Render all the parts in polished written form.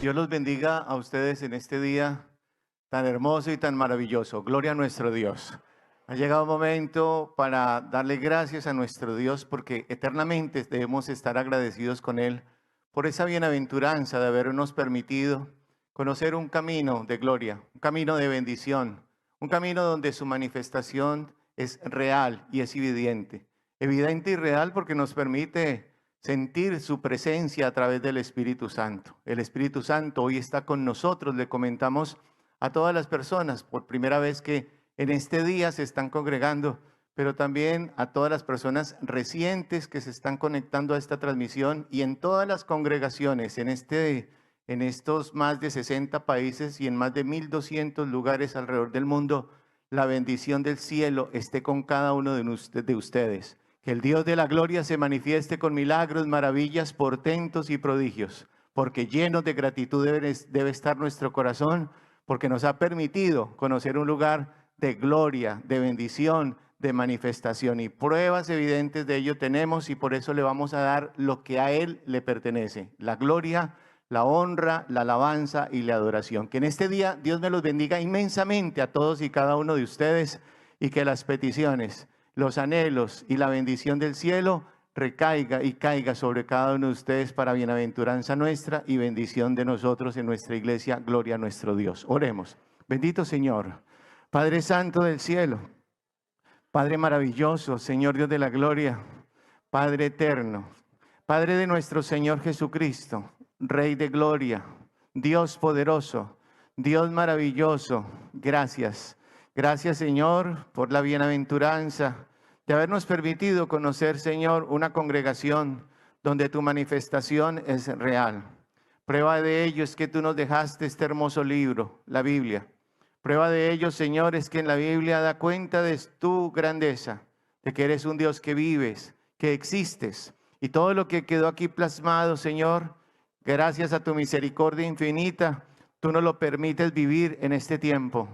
Dios los bendiga a ustedes en este día tan hermoso y tan maravilloso. Gloria a nuestro Dios. Ha llegado un momento para darle gracias a nuestro Dios porque eternamente debemos estar agradecidos con Él por esa bienaventuranza de habernos permitido conocer un camino de gloria, un camino de bendición, un camino donde su manifestación es real y es evidente. Evidente y real porque nos permite sentir su presencia a través del Espíritu Santo. El Espíritu Santo hoy está con nosotros, le comentamos a todas las personas por primera vez que en este día se están congregando, pero también a todas las personas recientes que se están conectando a esta transmisión y en todas las congregaciones en estos más de 60 países y en más de 1.200 lugares alrededor del mundo. La bendición del cielo esté con cada uno de ustedes. Que el Dios de la gloria se manifieste con milagros, maravillas, portentos y prodigios, porque llenos de gratitud debe estar nuestro corazón, porque nos ha permitido conocer un lugar de gloria, de bendición, de manifestación, y pruebas evidentes de ello tenemos, y por eso le vamos a dar lo que a Él le pertenece: la gloria, la honra, la alabanza y la adoración. Que en este día Dios me los bendiga inmensamente a todos y cada uno de ustedes, y que las peticiones, los anhelos y la bendición del cielo recaiga y caiga sobre cada uno de ustedes para bienaventuranza nuestra y bendición de nosotros en nuestra iglesia. Gloria a nuestro Dios. Oremos. Bendito Señor, Padre Santo del cielo, Padre maravilloso, Señor Dios de la gloria, Padre eterno, Padre de nuestro Señor Jesucristo, Rey de gloria, Dios poderoso, Dios maravilloso, gracias. Gracias, Señor, por la bienaventuranza de habernos permitido conocer, Señor, una congregación donde tu manifestación es real. Prueba de ello es que tú nos dejaste este hermoso libro, la Biblia. Prueba de ello, Señor, es que en la Biblia da cuenta de tu grandeza, de que eres un Dios que vives, que existes. Y todo lo que quedó aquí plasmado, Señor, gracias a tu misericordia infinita, tú nos lo permites vivir en este tiempo.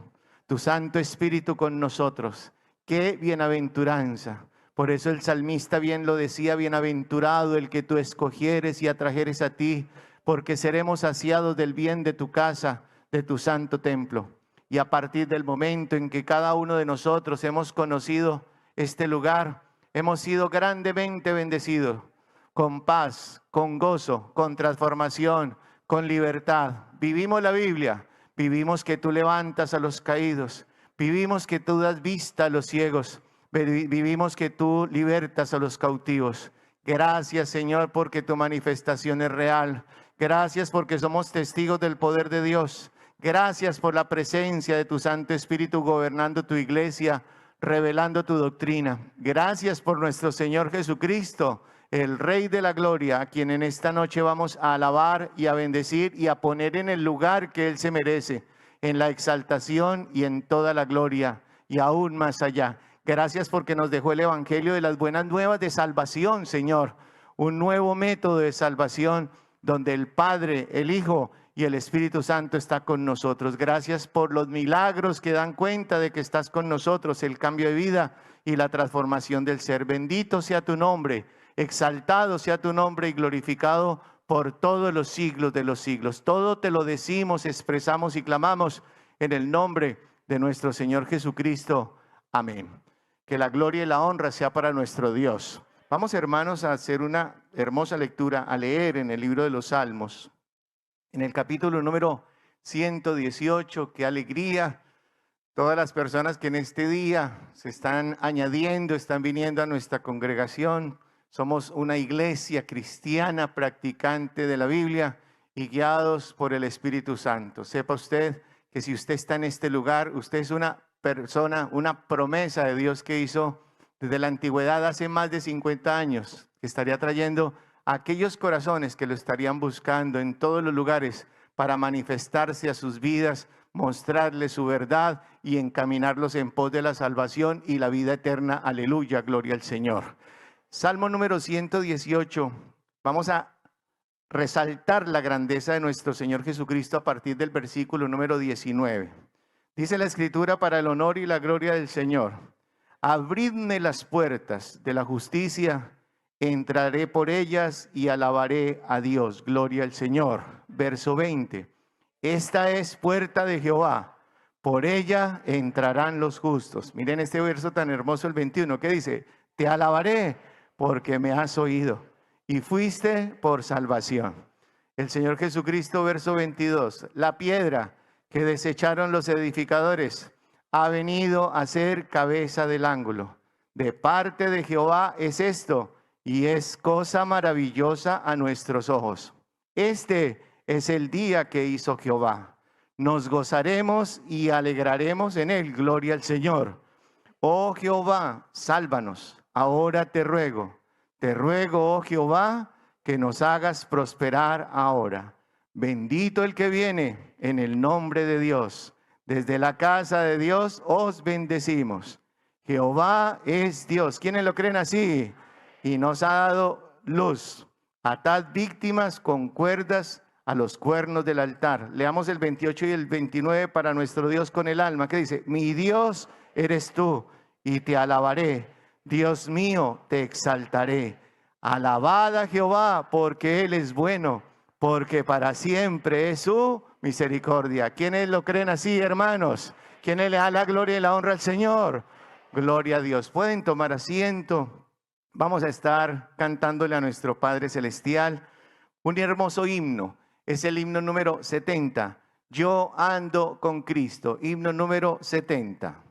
Tu Santo Espíritu con nosotros. ¡Qué bienaventuranza! Por eso el salmista bien lo decía: bienaventurado el que tú escogieres y atrajeres a ti, porque seremos saciados del bien de tu casa, de tu santo templo. Y a partir del momento en que cada uno de nosotros hemos conocido este lugar, hemos sido grandemente bendecidos, con paz, con gozo, con transformación, con libertad. Vivimos la Biblia. Vivimos que tú levantas a los caídos. Vivimos que tú das vista a los ciegos. Vivimos que tú libertas a los cautivos. Gracias, Señor, porque tu manifestación es real. Gracias porque somos testigos del poder de Dios. Gracias por la presencia de tu Santo Espíritu gobernando tu iglesia, revelando tu doctrina. Gracias por nuestro Señor Jesucristo, el Rey de la gloria, a quien en esta noche vamos a alabar y a bendecir y a poner en el lugar que Él se merece, en la exaltación y en toda la gloria y aún más allá. Gracias porque nos dejó el Evangelio de las buenas nuevas de salvación, Señor. Un nuevo método de salvación donde el Padre, el Hijo y el Espíritu Santo está con nosotros. Gracias por los milagros que dan cuenta de que estás con nosotros, el cambio de vida y la transformación del ser. Bendito sea tu nombre. Exaltado sea tu nombre y glorificado por todos los siglos de los siglos. Todo te lo decimos, expresamos y clamamos en el nombre de nuestro Señor Jesucristo. Amén. Que la gloria y la honra sea para nuestro Dios. Vamos, hermanos, a hacer una hermosa lectura, a leer en el libro de los Salmos, en el capítulo número 118. Qué alegría. Todas las personas que en este día se están añadiendo, están viniendo a nuestra congregación. Somos una iglesia cristiana practicante de la Biblia y guiados por el Espíritu Santo. Sepa usted que si usted está en este lugar, usted es una persona, una promesa de Dios que hizo desde la antigüedad, hace más de 50 años, que estaría trayendo a aquellos corazones que lo estarían buscando en todos los lugares para manifestarse a sus vidas, mostrarles su verdad y encaminarlos en pos de la salvación y la vida eterna. Aleluya, gloria al Señor. Salmo número 118, vamos a resaltar la grandeza de nuestro Señor Jesucristo a partir del versículo número 19. Dice la Escritura: para el honor y la gloria del Señor, abridme las puertas de la justicia, entraré por ellas y alabaré a Dios. Gloria al Señor. Verso 20. Esta es puerta de Jehová, por ella entrarán los justos. Miren este verso tan hermoso, el 21, que dice: te alabaré porque me has oído y fuiste por salvación. El Señor Jesucristo, verso 22, la piedra que desecharon los edificadores ha venido a ser cabeza del ángulo. De parte de Jehová es esto, y es cosa maravillosa a nuestros ojos. Este es el día que hizo Jehová. Nos gozaremos y alegraremos en él. Gloria al Señor. Oh Jehová, sálvanos. Ahora te ruego, oh Jehová, que nos hagas prosperar ahora. Bendito el que viene en el nombre de Dios. Desde la casa de Dios os bendecimos. Jehová es Dios. ¿Quiénes lo creen así? Y nos ha dado luz. Atad víctimas con cuerdas a los cuernos del altar. Leamos el 28 y el 29 para nuestro Dios con el alma, que dice: mi Dios eres tú y te alabaré. Dios mío, te exaltaré. Alabad a Jehová porque Él es bueno, porque para siempre es su misericordia. ¿Quiénes lo creen así, hermanos? ¿Quiénes le dan la gloria y la honra al Señor? Gloria a Dios. Pueden tomar asiento. Vamos a estar cantándole a nuestro Padre Celestial un hermoso himno. Es el himno número 70. Yo ando con Cristo. Himno número 70.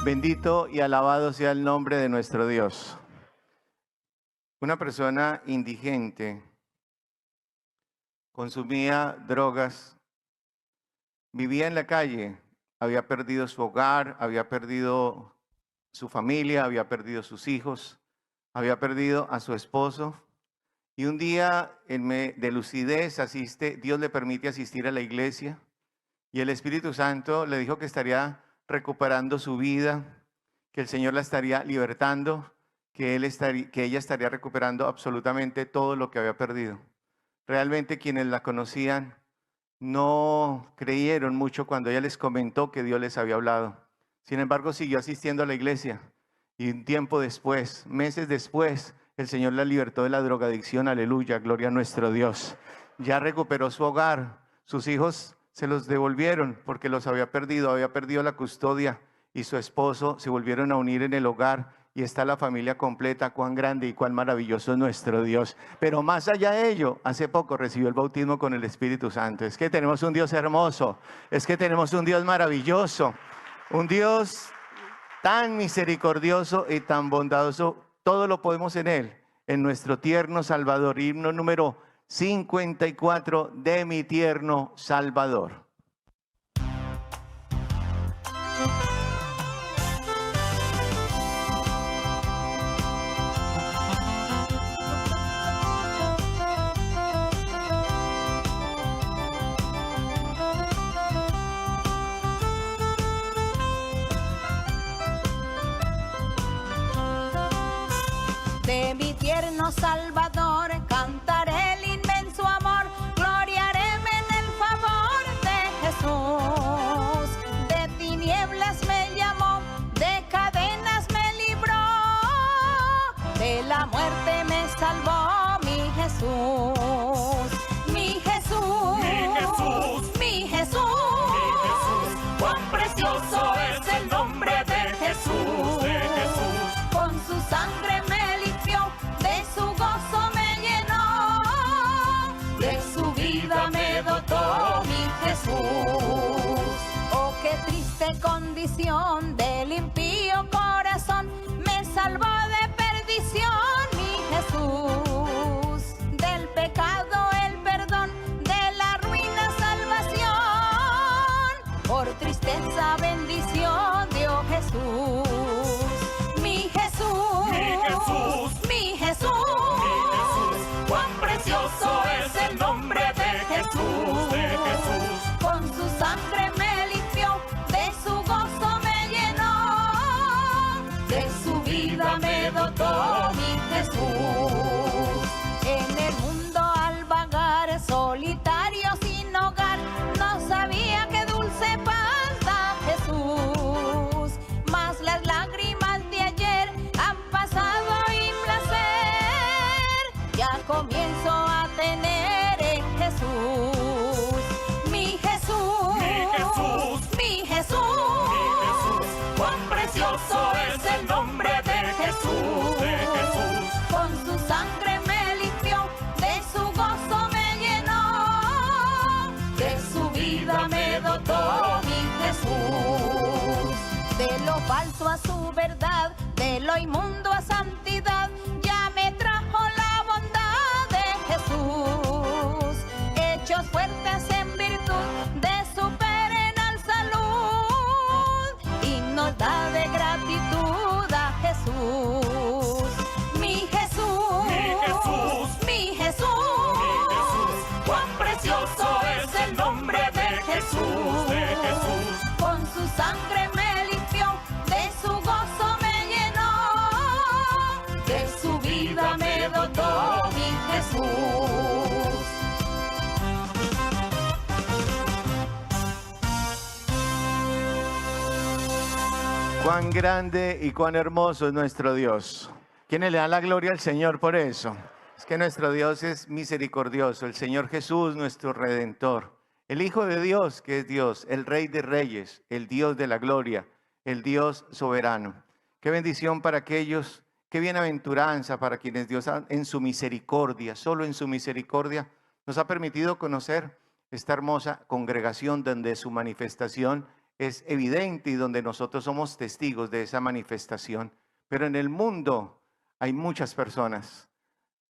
Bendito y alabado sea el nombre de nuestro Dios. Una persona indigente consumía drogas, vivía en la calle, había perdido su hogar, había perdido su familia, había perdido sus hijos, había perdido a su esposo. Y un día de lucidez Dios le permite asistir a la iglesia y el Espíritu Santo le dijo que estaría recuperando su vida, que el Señor la estaría libertando, que ella estaría recuperando absolutamente todo lo que había perdido. Realmente quienes la conocían no creyeron mucho cuando ella les comentó que Dios les había hablado. Sin embargo, siguió asistiendo a la iglesia y un tiempo después, meses después, el Señor la libertó de la drogadicción. Aleluya, gloria a nuestro Dios. Ya recuperó su hogar, sus hijos se los devolvieron porque los había perdido la custodia, y su esposo se volvieron a unir en el hogar y está la familia completa. Cuán grande y cuán maravilloso es nuestro Dios. Pero más allá de ello, hace poco recibió el bautismo con el Espíritu Santo. Es que tenemos un Dios hermoso, es que tenemos un Dios maravilloso, un Dios tan misericordioso y tan bondadoso. Todo lo podemos en Él, en nuestro tierno Salvador. Himno número 54, de mi tierno Salvador. De mi tierno Salvador cantaré el inmenso amor, gloriaréme en el favor de Jesús. De tinieblas me llamó, de cadenas me libró, de la muerte me salvó mi Jesús. Mi Jesús, mi Jesús, mi Jesús, mi Jesús, cuán precioso es el nombre de Jesús, de Jesús. Con su sangre me limpió, de su gozo me llenó, de su vida me dotó mi Jesús. Oh, qué triste condición del impío corazón, me salvó de perdición mi Jesús. Del pecado el perdón, de la ruina salvación, por tristeza bendición dio Jesús. Mi Jesús, Mi Jesús, mi Jesús, mi Jesús, cuán precioso es el nombre de Jesús, de Jesús. con su sangre me limpió, de su gozo me llenó, de su vida me dotó mi Jesús. En el mundo al vagar, solitario sin hogar, no sabía qué dulce paz da Jesús. Mas las lágrimas de ayer han pasado y placer ya comienzo a tener en Jesús. Mi Jesús, Mi Jesús, mi Jesús, mi Jesús, cuán precioso es el nombre de Jesús, de Jesús. con su sangre me limpió, de su gozo me llenó, de su vida me dotó mi Jesús. De lo falso a su verdad, de lo inmundo a santidad, ya me trajo la bondad de Jesús. Hechos fuertes en virtud de su perenal salud, y nos da de gratitud a Jesús. Mi Jesús, Mi Jesús, mi Jesús, mi Jesús, cuán precioso es el nombre de Jesús, de Jesús. con su sangre me limpió, de su gozo me llenó, de su vida me dotó mi Jesús. Cuán grande y cuán hermoso es nuestro Dios. ¿Quiénes le dan la gloria al Señor por eso? Es que nuestro Dios es misericordioso, el Señor Jesús, nuestro Redentor, el Hijo de Dios, que es Dios, el Rey de Reyes, el Dios de la gloria, el Dios soberano. Qué bendición para aquellos, qué bienaventuranza para quienes Dios en su misericordia, solo en su misericordia, nos ha permitido conocer esta hermosa congregación donde su manifestación es evidente y donde nosotros somos testigos de esa manifestación. Pero en el mundo hay muchas personas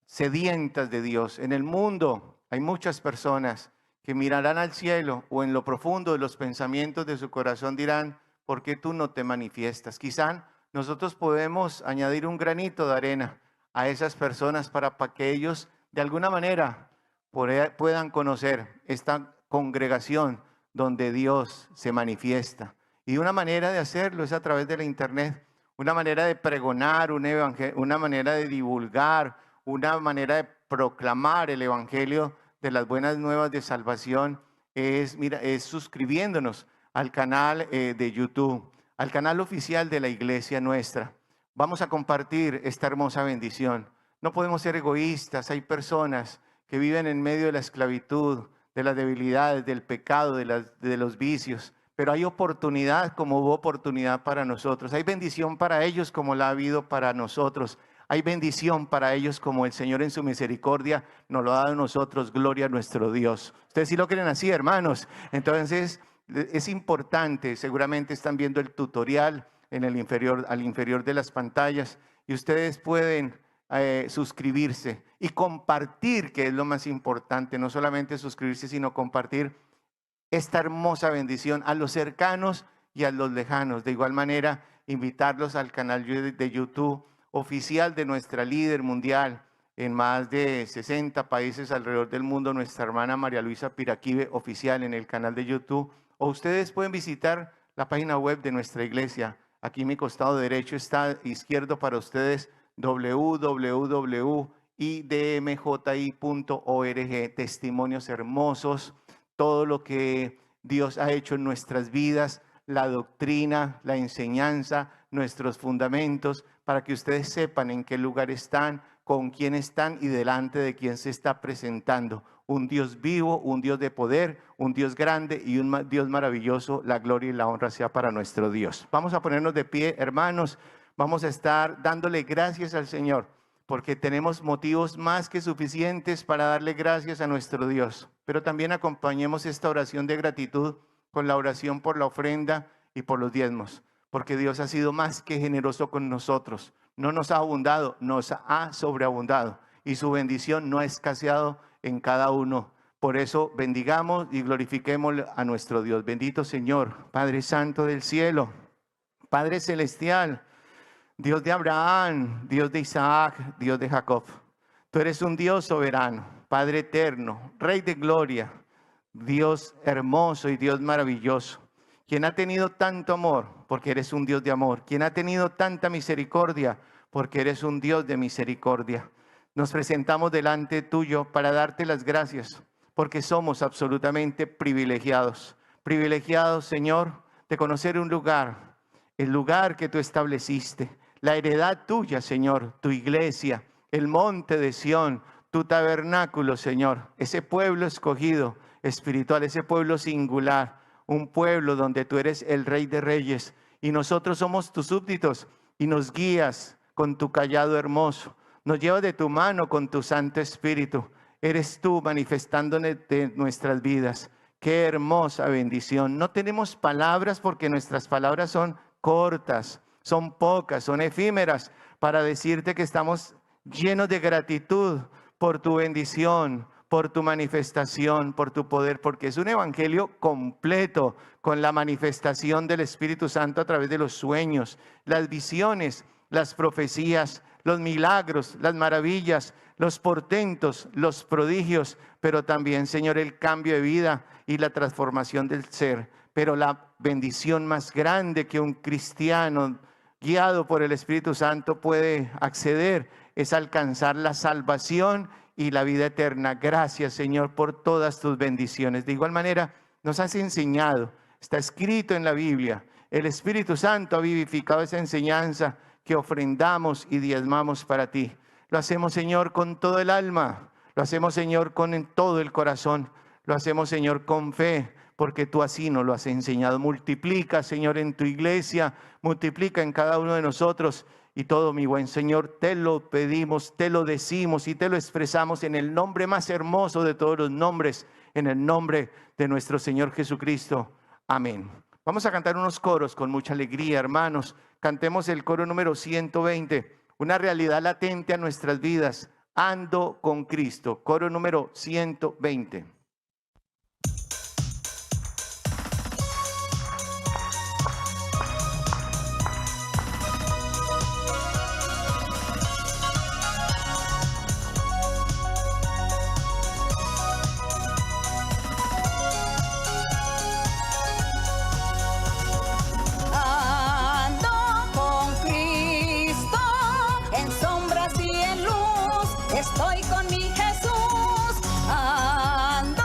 sedientas de Dios. En el mundo hay muchas personas que mirarán al cielo o en lo profundo de los pensamientos de su corazón dirán: ¿por qué tú no te manifiestas? Quizá nosotros podemos añadir un granito de arena a esas personas para que ellos de alguna manera puedan conocer esta congregación donde Dios se manifiesta. Y una manera de hacerlo es a través de la internet, una manera de pregonar, una manera de divulgar, una manera de proclamar el evangelio de las buenas nuevas de salvación es suscribiéndonos al canal de YouTube, al canal oficial de la iglesia nuestra. Vamos a compartir esta hermosa bendición. No podemos ser egoístas. Hay personas que viven en medio de la esclavitud, de las debilidades, del pecado, de los vicios. Pero hay oportunidad como hubo oportunidad para nosotros. Hay bendición para ellos como la ha habido para nosotros. Hay bendición para ellos como el Señor en su misericordia nos lo ha dado a nosotros. Gloria a nuestro Dios. Ustedes sí lo creen así, hermanos. Entonces es importante. Seguramente están viendo el tutorial en el inferior, al inferior de las pantallas. Y ustedes pueden suscribirse y compartir, que es lo más importante. No solamente suscribirse, sino compartir esta hermosa bendición a los cercanos y a los lejanos. De igual manera, invitarlos al canal de YouTube oficial de nuestra líder mundial en más de 60 países alrededor del mundo, nuestra hermana María Luisa Piraquive, oficial en el canal de YouTube. O ustedes pueden visitar la página web de nuestra iglesia. Aquí a mi costado derecho está, izquierdo para ustedes, www.idmji.org. Testimonios hermosos, todo lo que Dios ha hecho en nuestras vidas, la doctrina, la enseñanza, nuestros fundamentos, para que ustedes sepan en qué lugar están, con quién están y delante de quién se está presentando. Un Dios vivo, un Dios de poder, un Dios grande y un Dios maravilloso. La gloria y la honra sea para nuestro Dios. Vamos a ponernos de pie, hermanos. Vamos a estar dándole gracias al Señor, porque tenemos motivos más que suficientes para darle gracias a nuestro Dios. Pero también acompañemos esta oración de gratitud con la oración por la ofrenda y por los diezmos, porque Dios ha sido más que generoso con nosotros. No nos ha abundado, nos ha sobreabundado, y su bendición no ha escaseado en cada uno. Por eso bendigamos y glorifiquemos a nuestro Dios. Bendito Señor, Padre Santo del cielo, Padre Celestial, Dios de Abraham, Dios de Isaac, Dios de Jacob. Tú eres un Dios soberano, Padre eterno, Rey de gloria, Dios hermoso y Dios maravilloso. Quien ha tenido tanto amor, porque eres un Dios de amor. Quien ha tenido tanta misericordia, porque eres un Dios de misericordia. Nos presentamos delante tuyo para darte las gracias, porque somos absolutamente privilegiados. Privilegiados, Señor, de conocer un lugar, el lugar que tú estableciste, la heredad tuya, Señor, tu iglesia, el monte de Sión, tu tabernáculo, Señor, ese pueblo escogido, espiritual, ese pueblo singular, un pueblo donde tú eres el Rey de Reyes y nosotros somos tus súbditos, y nos guías con tu cayado hermoso, nos llevas de tu mano con tu Santo Espíritu. Eres tú manifestándonos de nuestras vidas. Qué hermosa bendición. No tenemos palabras, porque nuestras palabras son cortas, son pocas, son efímeras, para decirte que estamos llenos de gratitud por tu bendición, por tu manifestación, por tu poder, porque es un evangelio completo, con la manifestación del Espíritu Santo a través de los sueños, las visiones, las profecías, los milagros, las maravillas, los portentos, los prodigios, pero también, Señor, el cambio de vida y la transformación del ser. Pero la bendición más grande que un cristiano guiado por el Espíritu Santo puede acceder es alcanzar la salvación y la vida eterna. Gracias, Señor, por todas tus bendiciones. De igual manera, nos has enseñado, está escrito en la Biblia, el Espíritu Santo ha vivificado esa enseñanza, que ofrendamos y diezmamos para ti. Lo hacemos, Señor, con todo el alma, lo hacemos, Señor, con todo el corazón, lo hacemos, Señor, con fe, porque tú así nos lo has enseñado. Multiplica, Señor, en tu iglesia, multiplica en cada uno de nosotros. Y todo, mi buen Señor, te lo pedimos, te lo decimos y te lo expresamos en el nombre más hermoso de todos los nombres, en el nombre de nuestro Señor Jesucristo. Amén. Vamos a cantar unos coros con mucha alegría, hermanos. Cantemos el coro número 120, una realidad latente a nuestras vidas. Ando con Cristo. Coro número 120. Estoy con mi Jesús, ando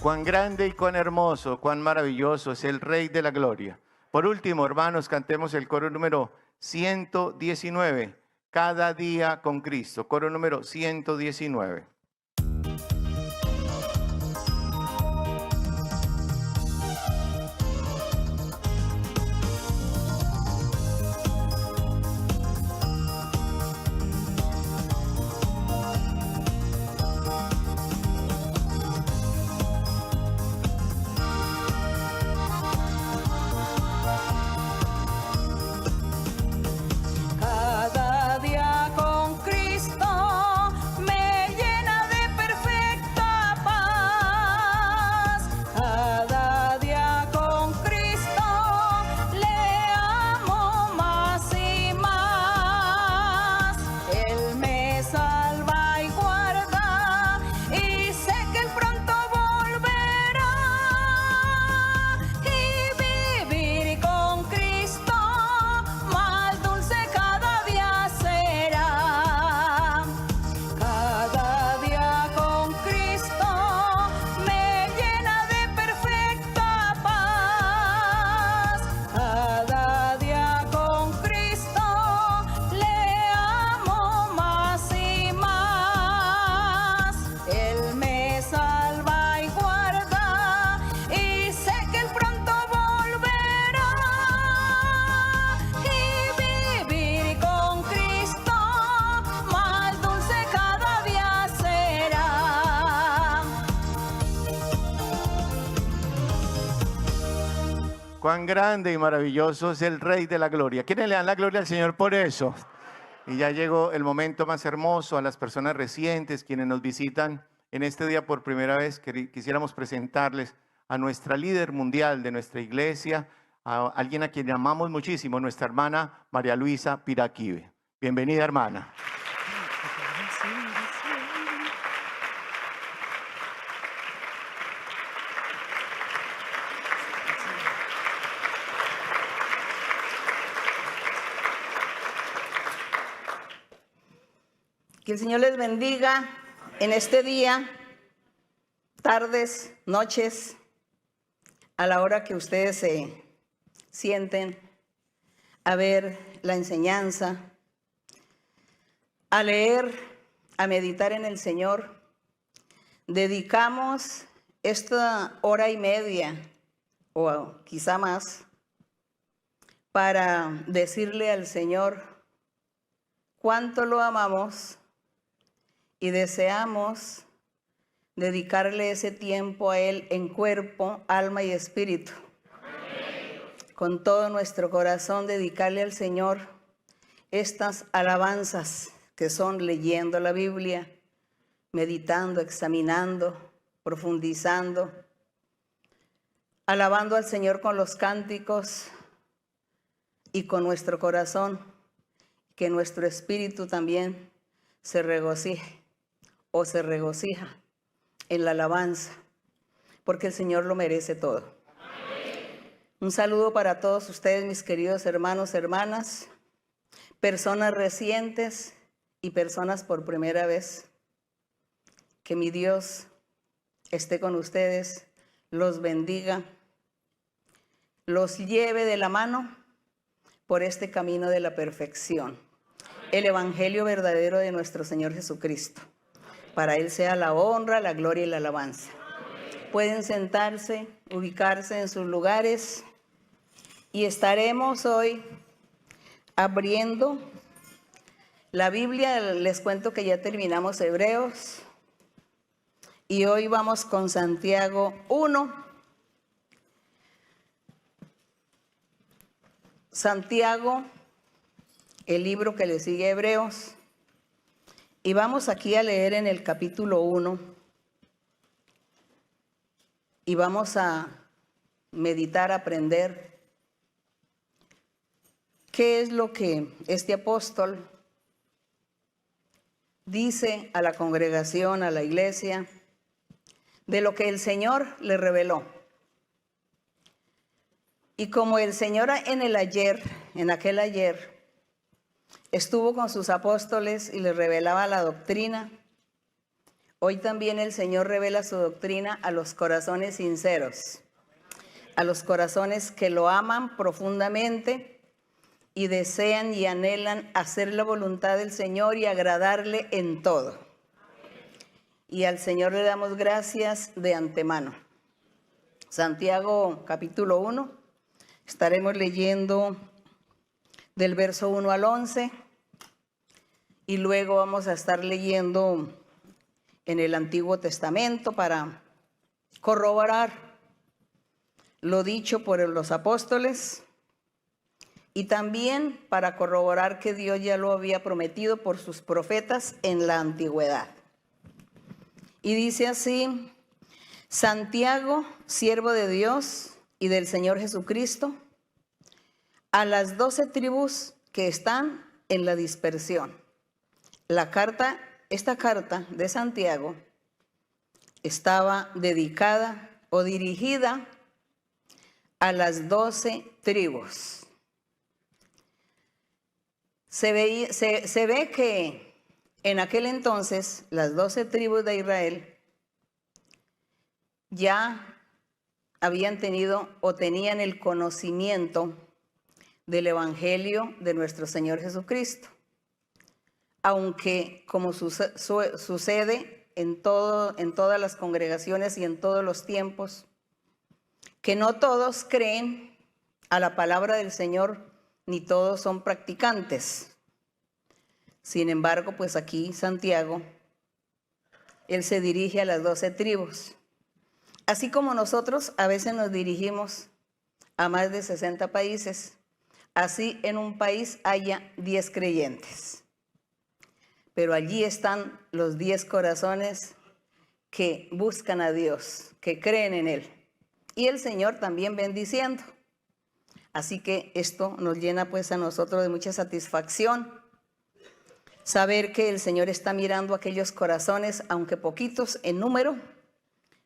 Cuán grande y cuán hermoso, cuán maravilloso es el Rey de la Gloria. Por último, hermanos, cantemos el coro número 119. Cada día con Cristo. Coro número 119. Cada día con Cristo me llena de perfecta paz. Cada día con Cristo le amo más y más. Él me salva y guarda y sé que él pronto volverá. Y vivir con Cristo más dulce cada día será. Cada día con Cristo me llena de perfecta paz. Cada día con Cristo le amo más y más. Él me salva y guarda y sé que él pronto volverá. Y vivir con Cristo más dulce cada día será. Cuán grande y maravilloso es el Rey de la Gloria. ¿Quiénes le dan la gloria al Señor por eso? Y ya llegó el momento más hermoso. A las personas recientes, quienes nos visitan en este día por primera vez, quisiéramos presentarles a nuestra líder mundial de nuestra iglesia, a alguien a quien amamos muchísimo, nuestra hermana María Luisa Piraquive. Bienvenida, hermana. Que el Señor les bendiga en este día, tardes, noches, a la hora que ustedes se sienten a ver la enseñanza, a leer, a meditar en el Señor. Dedicamos esta hora y media, o quizá más, para decirle al Señor cuánto lo amamos y deseamos dedicarle ese tiempo a Él en cuerpo, alma y espíritu. Amén. Con todo nuestro corazón dedicarle al Señor estas alabanzas que son leyendo la Biblia, meditando, examinando, profundizando, alabando al Señor con los cánticos y con nuestro corazón, que nuestro espíritu también se regocije o se regocija en la alabanza, porque el Señor lo merece todo. Amén. Un saludo para todos ustedes, mis queridos hermanos, hermanas, personas recientes y personas por primera vez. Que mi Dios esté con ustedes, los bendiga, los lleve de la mano por este camino de la perfección, el evangelio verdadero de nuestro Señor Jesucristo. Para Él sea la honra, la gloria y la alabanza. Pueden sentarse, ubicarse en sus lugares y estaremos hoy abriendo la Biblia. Les cuento que ya terminamos Hebreos y hoy vamos con Santiago 1. Santiago, el libro que le sigue a Hebreos. Y vamos aquí a leer en el capítulo 1 y vamos a meditar, aprender qué es lo que este apóstol dice a la congregación, a la iglesia, de lo que el Señor le reveló. Y como el Señor en aquel ayer, estuvo con sus apóstoles y les revelaba la doctrina, Hoy también el Señor revela su doctrina a los corazones sinceros, a los corazones que lo aman profundamente y desean y anhelan hacer la voluntad del Señor y agradarle en todo. Y al Señor le damos gracias de antemano. Santiago capítulo 1, estaremos leyendo del verso 1 al 11 y luego vamos a estar leyendo en el Antiguo Testamento para corroborar lo dicho por los apóstoles y también para corroborar que Dios ya lo había prometido por sus profetas en la antigüedad. Y dice así: Santiago, siervo de Dios y del Señor Jesucristo, a las 12 tribus que están en la dispersión. Esta carta de Santiago estaba dedicada o dirigida a las 12 tribus. Se ve que en aquel entonces las 12 tribus de Israel ya habían tenido o tenían el conocimiento del Evangelio de nuestro Señor Jesucristo. Aunque, como sucede en todas las congregaciones y en todos los tiempos, que no todos creen a la palabra del Señor, ni todos son practicantes. Sin embargo, pues aquí Santiago, él se dirige a las 12 tribus. Así como nosotros a veces nos dirigimos a más de 60 países, así en un país haya 10 creyentes. Pero allí están los 10 corazones que buscan a Dios, que creen en Él. Y el Señor también bendiciendo. Así que esto nos llena pues a nosotros de mucha satisfacción. Saber que el Señor está mirando aquellos corazones, aunque poquitos en número,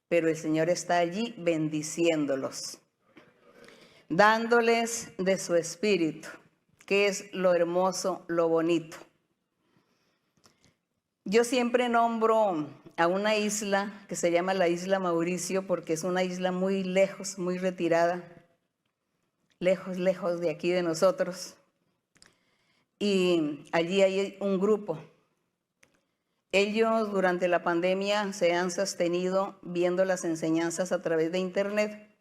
pero el Señor está allí bendiciéndolos, dándoles de su espíritu, que es lo hermoso, lo bonito. Yo siempre nombro a una isla que se llama la isla Mauricio porque es una isla muy lejos, muy retirada, lejos, lejos de aquí de nosotros. Y allí hay un grupo. Ellos durante la pandemia se han sostenido viendo las enseñanzas a través de internet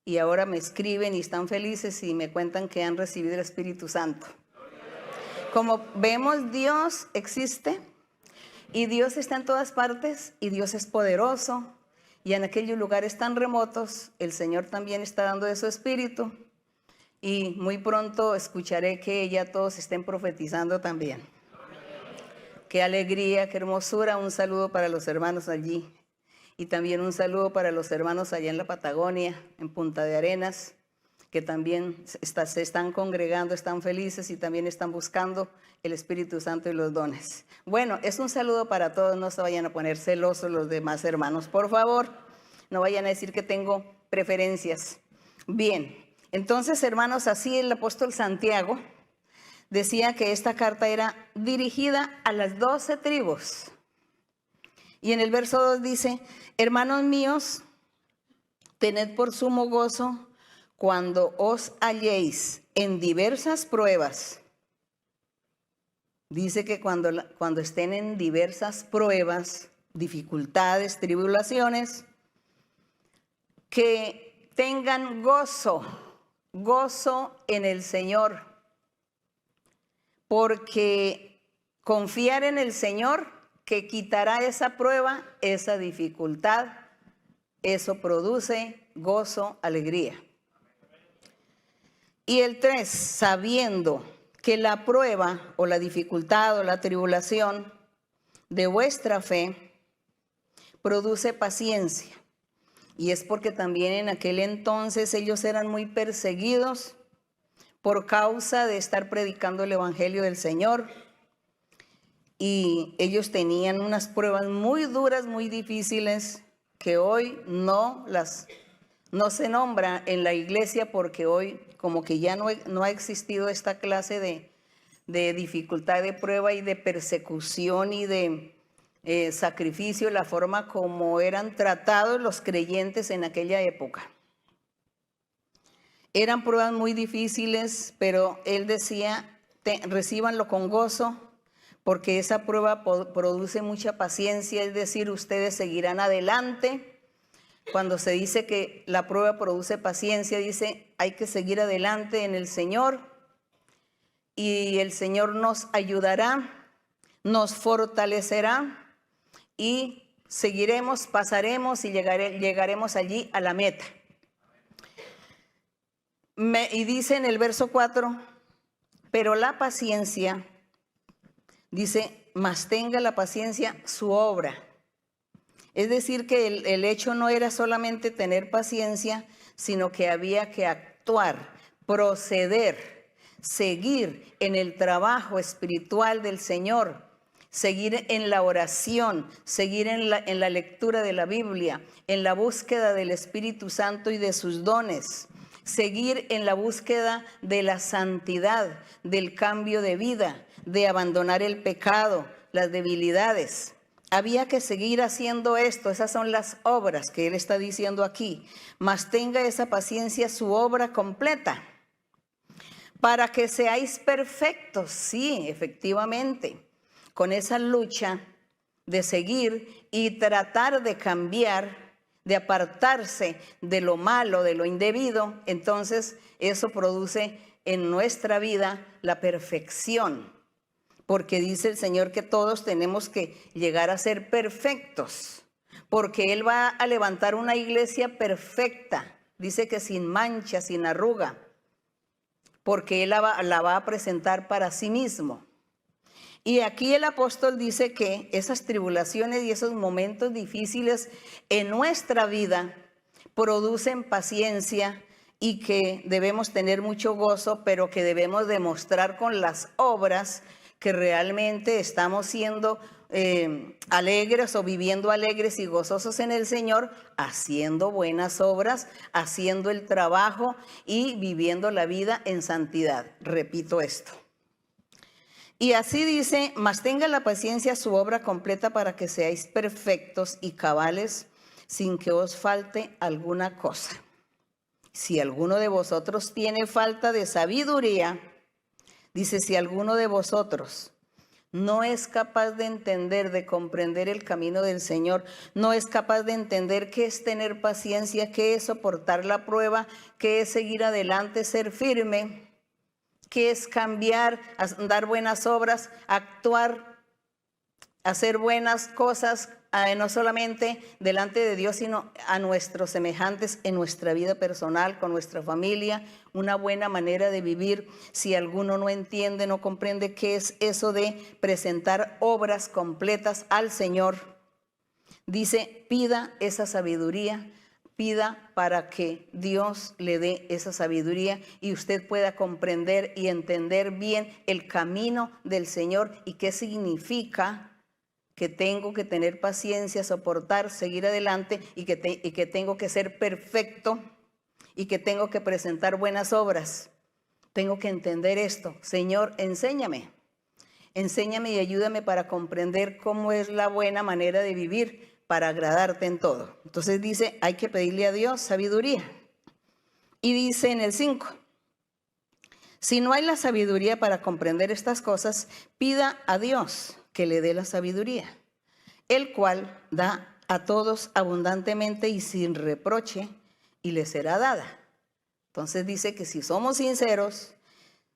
y ahora me escriben y están felices y me cuentan que han recibido el Espíritu Santo. Como vemos, Dios existe y Dios está en todas partes y Dios es poderoso y en aquellos lugares tan remotos el Señor también está dando de su Espíritu y muy pronto escucharé que ya todos estén profetizando también. Qué alegría, qué hermosura. Un saludo para los hermanos allí y también un saludo para los hermanos allá en la Patagonia, en Punta de Arenas, que también se están congregando, están felices y también están buscando el Espíritu Santo y los dones. Bueno, es un saludo para todos, no se vayan a poner celosos los demás hermanos, por favor, no vayan a decir que tengo preferencias. Bien, entonces hermanos, así el apóstol Santiago decía que esta carta era dirigida a las 12 tribus. Y en el verso 2 dice: hermanos míos, tened por sumo gozo cuando os halléis en diversas pruebas. Dice que cuando estén en diversas pruebas, dificultades, tribulaciones, que tengan gozo en el Señor, porque confiar en el Señor que quitará esa prueba, esa dificultad, eso produce gozo, alegría. Y el 3, sabiendo que la prueba o la dificultad o la tribulación de vuestra fe produce paciencia. Y es porque también en aquel entonces ellos eran muy perseguidos por causa de estar predicando el Evangelio del Señor. Y ellos tenían unas pruebas muy duras, muy difíciles, que hoy no se nombra en la iglesia porque hoy como que ya no ha existido esta clase de dificultad, de prueba y de persecución y de sacrificio, la forma como eran tratados los creyentes en aquella época. Eran pruebas muy difíciles, pero él decía, recíbanlo con gozo, porque esa prueba produce mucha paciencia, es decir, ustedes seguirán adelante. Cuando se dice que la prueba produce paciencia, dice, hay que seguir adelante en el Señor, y el Señor nos ayudará, nos fortalecerá, y seguiremos, pasaremos y llegaremos allí a la meta. Y dice en el verso 4, pero la paciencia, dice, mas tenga la paciencia su obra. Es decir, que el hecho no era solamente tener paciencia, sino que había que actuar, proceder, seguir en el trabajo espiritual del Señor, seguir en la oración, seguir en la lectura de la Biblia, en la búsqueda del Espíritu Santo y de sus dones, seguir en la búsqueda de la santidad, del cambio de vida, de abandonar el pecado, las debilidades. Había que seguir haciendo esto, esas son las obras que él está diciendo aquí. Mas tenga esa paciencia su obra completa, para que seáis perfectos. Sí, efectivamente, con esa lucha de seguir y tratar de cambiar, de apartarse de lo malo, de lo indebido, entonces eso produce en nuestra vida la perfección. Porque dice el Señor que todos tenemos que llegar a ser perfectos, porque Él va a levantar una iglesia perfecta, dice que sin mancha, sin arruga, porque Él la va a presentar para sí mismo. Y aquí el apóstol dice que esas tribulaciones y esos momentos difíciles en nuestra vida producen paciencia y que debemos tener mucho gozo, pero que debemos demostrar con las obras que realmente estamos siendo alegres o viviendo alegres y gozosos en el Señor, haciendo buenas obras, haciendo el trabajo y viviendo la vida en santidad. Repito esto. Y así dice, mas tenga la paciencia su obra completa para que seáis perfectos y cabales sin que os falte alguna cosa. Si alguno de vosotros tiene falta de sabiduría, dice, si alguno de vosotros no es capaz de entender, de comprender el camino del Señor, no es capaz de entender qué es tener paciencia, qué es soportar la prueba, qué es seguir adelante, ser firme, qué es cambiar, dar buenas obras, actuar, hacer buenas cosas, no solamente delante de Dios, sino a nuestros semejantes en nuestra vida personal, con nuestra familia, una buena manera de vivir. Si alguno no entiende, no comprende qué es eso de presentar obras completas al Señor, dice, pida esa sabiduría, pida para que Dios le dé esa sabiduría y usted pueda comprender y entender bien el camino del Señor y qué significa que tengo que tener paciencia, soportar, seguir adelante y que tengo que ser perfecto y que tengo que presentar buenas obras. Tengo que entender esto. Señor, enséñame y ayúdame para comprender cómo es la buena manera de vivir para agradarte en todo. Entonces dice, hay que pedirle a Dios sabiduría. Y dice en el 5, si no hay la sabiduría para comprender estas cosas, pida a Dios que le dé la sabiduría, el cual da a todos abundantemente y sin reproche, y le será dada. Entonces dice que si somos sinceros,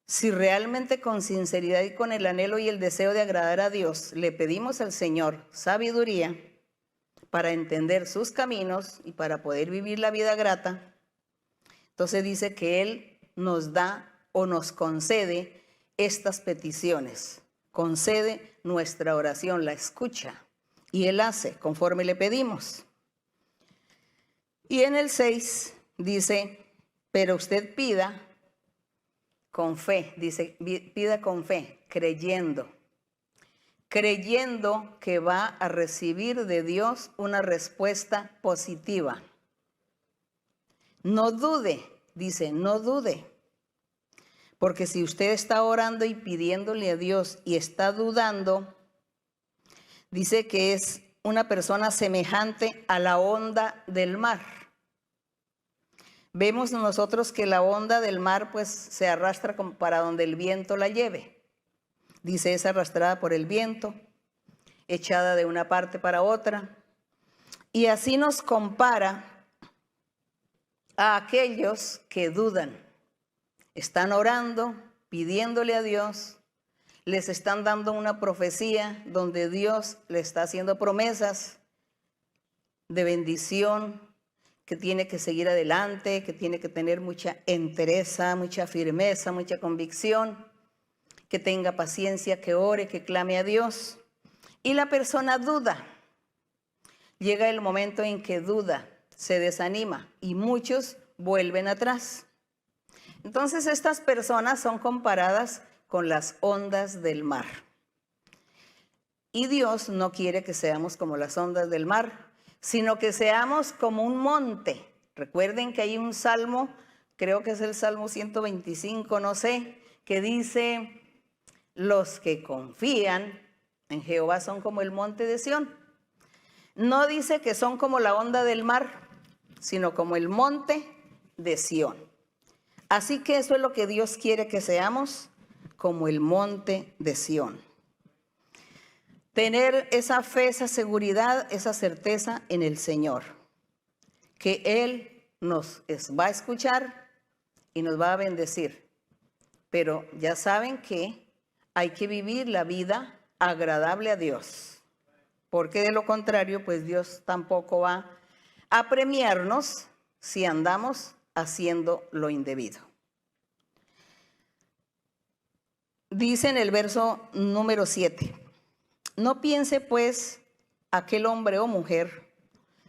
si realmente con sinceridad y con el anhelo y el deseo de agradar a Dios, le pedimos al Señor sabiduría para entender sus caminos y para poder vivir la vida grata, entonces dice que Él nos da o nos concede estas peticiones. Concede nuestra oración, la escucha y Él hace conforme le pedimos. Y en el 6 dice, pero usted pida con fe, dice, pida con fe, creyendo que va a recibir de Dios una respuesta positiva. No dude, dice, no dude. Porque si usted está orando y pidiéndole a Dios y está dudando, Dice que es una persona semejante a la onda del mar. Vemos nosotros que la onda del mar pues se arrastra como para donde el viento la lleve. Dice, es arrastrada por el viento, echada de una parte para otra. Y así nos compara a aquellos que dudan. Están orando, pidiéndole a Dios, les están dando una profecía donde Dios le está haciendo promesas de bendición, que tiene que seguir adelante, que tiene que tener mucha entereza, mucha firmeza, mucha convicción, que tenga paciencia, que ore, que clame a Dios. Y la persona duda. Llega el momento en que duda, se desanima y muchos vuelven atrás. Entonces estas personas son comparadas con las ondas del mar. Y Dios no quiere que seamos como las ondas del mar, sino que seamos como un monte. Recuerden que hay un salmo, creo que es el Salmo 125, no sé, que dice, los que confían en Jehová son como el monte de Sión. No dice que son como la onda del mar, sino como el monte de Sión. Así que eso es lo que Dios quiere que seamos, como el monte de Sión. Tener esa fe, esa seguridad, esa certeza en el Señor, que Él nos va a escuchar y nos va a bendecir. Pero ya saben que hay que vivir la vida agradable a Dios, porque de lo contrario, pues Dios tampoco va a premiarnos si andamos haciendo lo indebido. Dice en el verso número 7, no piense pues aquel hombre o mujer